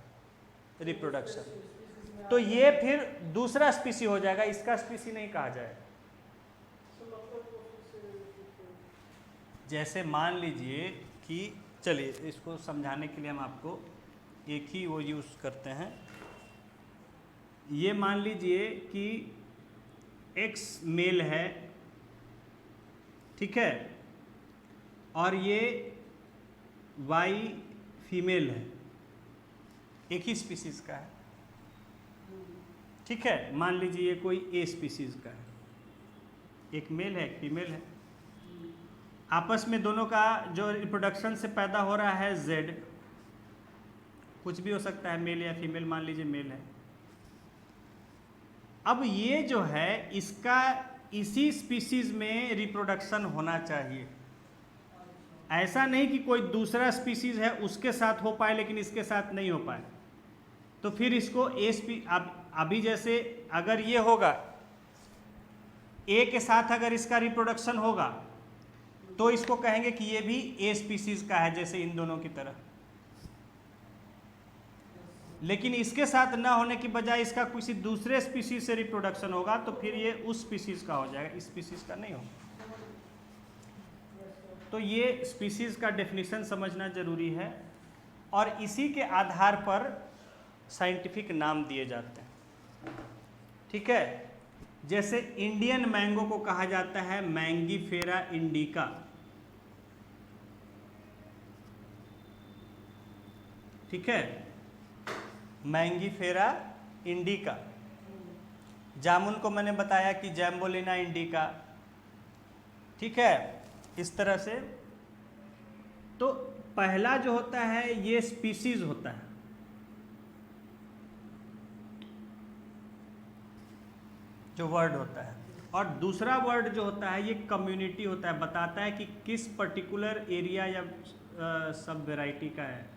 रिप्रोडक्शन, तो ये फिर दूसरा स्पीसी हो जाएगा, इसका स्पीसी नहीं कहा जाएगा। जैसे मान लीजिए कि, चलिए इसको समझाने के लिए हम आपको एक ही वो यूज़ करते हैं। ये मान लीजिए कि एक्स मेल है, ठीक है, और ये वाई फीमेल है, एक ही स्पीसीज का है। ठीक है, मान लीजिए ये कोई ए स्पीसीज का है, एक मेल है एक फीमेल है, आपस में दोनों का जो रिप्रोडक्शन से पैदा हो रहा है जेड, कुछ भी हो सकता है, मेल या फीमेल, मान लीजिए मेल है। अब ये जो है इसका इसी स्पीसीज में रिप्रोडक्शन होना चाहिए, ऐसा नहीं कि कोई दूसरा स्पीसीज है उसके साथ हो पाए लेकिन इसके साथ नहीं हो पाए, तो फिर इसको अभी जैसे अगर ये होगा ए के साथ अगर इसका रिप्रोडक्शन होगा तो इसको कहेंगे कि ये भी ए स्पीसीज का है, जैसे इन दोनों की तरह। लेकिन इसके साथ ना होने की बजाय इसका किसी दूसरे स्पीसीज से रिप्रोडक्शन होगा तो फिर ये उस स्पीसीज का हो जाएगा, इस स्पीसीज का नहीं होगा। तो ये स्पीसीज का डेफिनेशन समझना जरूरी है, और इसी के आधार पर साइंटिफिक नाम दिए जाते हैं। ठीक है, जैसे इंडियन मैंगो को कहा जाता है मैंगीफेरा इंडिका, ठीक है, मैंगीफेरा इंडिका। जामुन को मैंने बताया कि जैम्बोलिना इंडिका, ठीक है, इस तरह से। तो पहला जो होता है ये स्पीसीज होता है, जो वर्ड होता है, और दूसरा वर्ड जो होता है ये कम्युनिटी होता है, बताता है कि किस पर्टिकुलर एरिया या सब वेराइटी का है।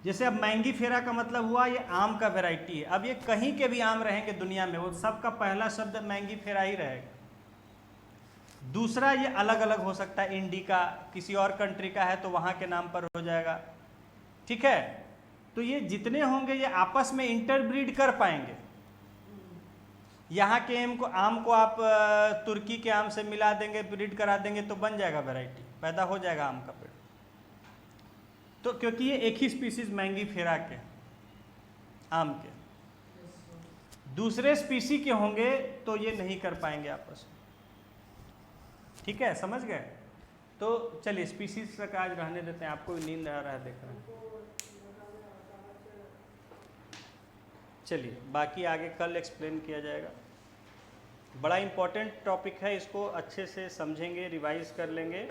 जैसे अब मैंगीफेरा का मतलब हुआ ये आम का वेराइटी है, अब ये कहीं के भी आम रहेंगे दुनिया में, वो सबका पहला शब्द मैंगीफेरा ही रहेगा। दूसरा ये अलग अलग हो सकता है, इंडिका किसी और कंट्री का है तो वहाँ के नाम पर हो जाएगा। ठीक है, तो ये जितने होंगे ये आपस में इंटरब्रीड कर पाएंगे। यहाँ के आम को आप तुर्की के आम से मिला देंगे, ब्रीड करा देंगे तो बन जाएगा वैरायटी, पैदा हो जाएगा आम का पेड़। तो क्योंकि ये एक ही स्पीसीज मैंगीफेरा के आम के, दूसरे स्पीसी के होंगे तो ये नहीं कर पाएंगे आपस में। ठीक है, समझ गए? तो चलिए स्पीसीज तक आज रहने देते हैं, आपको भी नींद आ रहा है देख रहे हैं। चलिए बाकी आगे कल एक्सप्लेन किया जाएगा। बड़ा इम्पोर्टेंट टॉपिक है, इसको अच्छे से समझेंगे, रिवाइज कर लेंगे।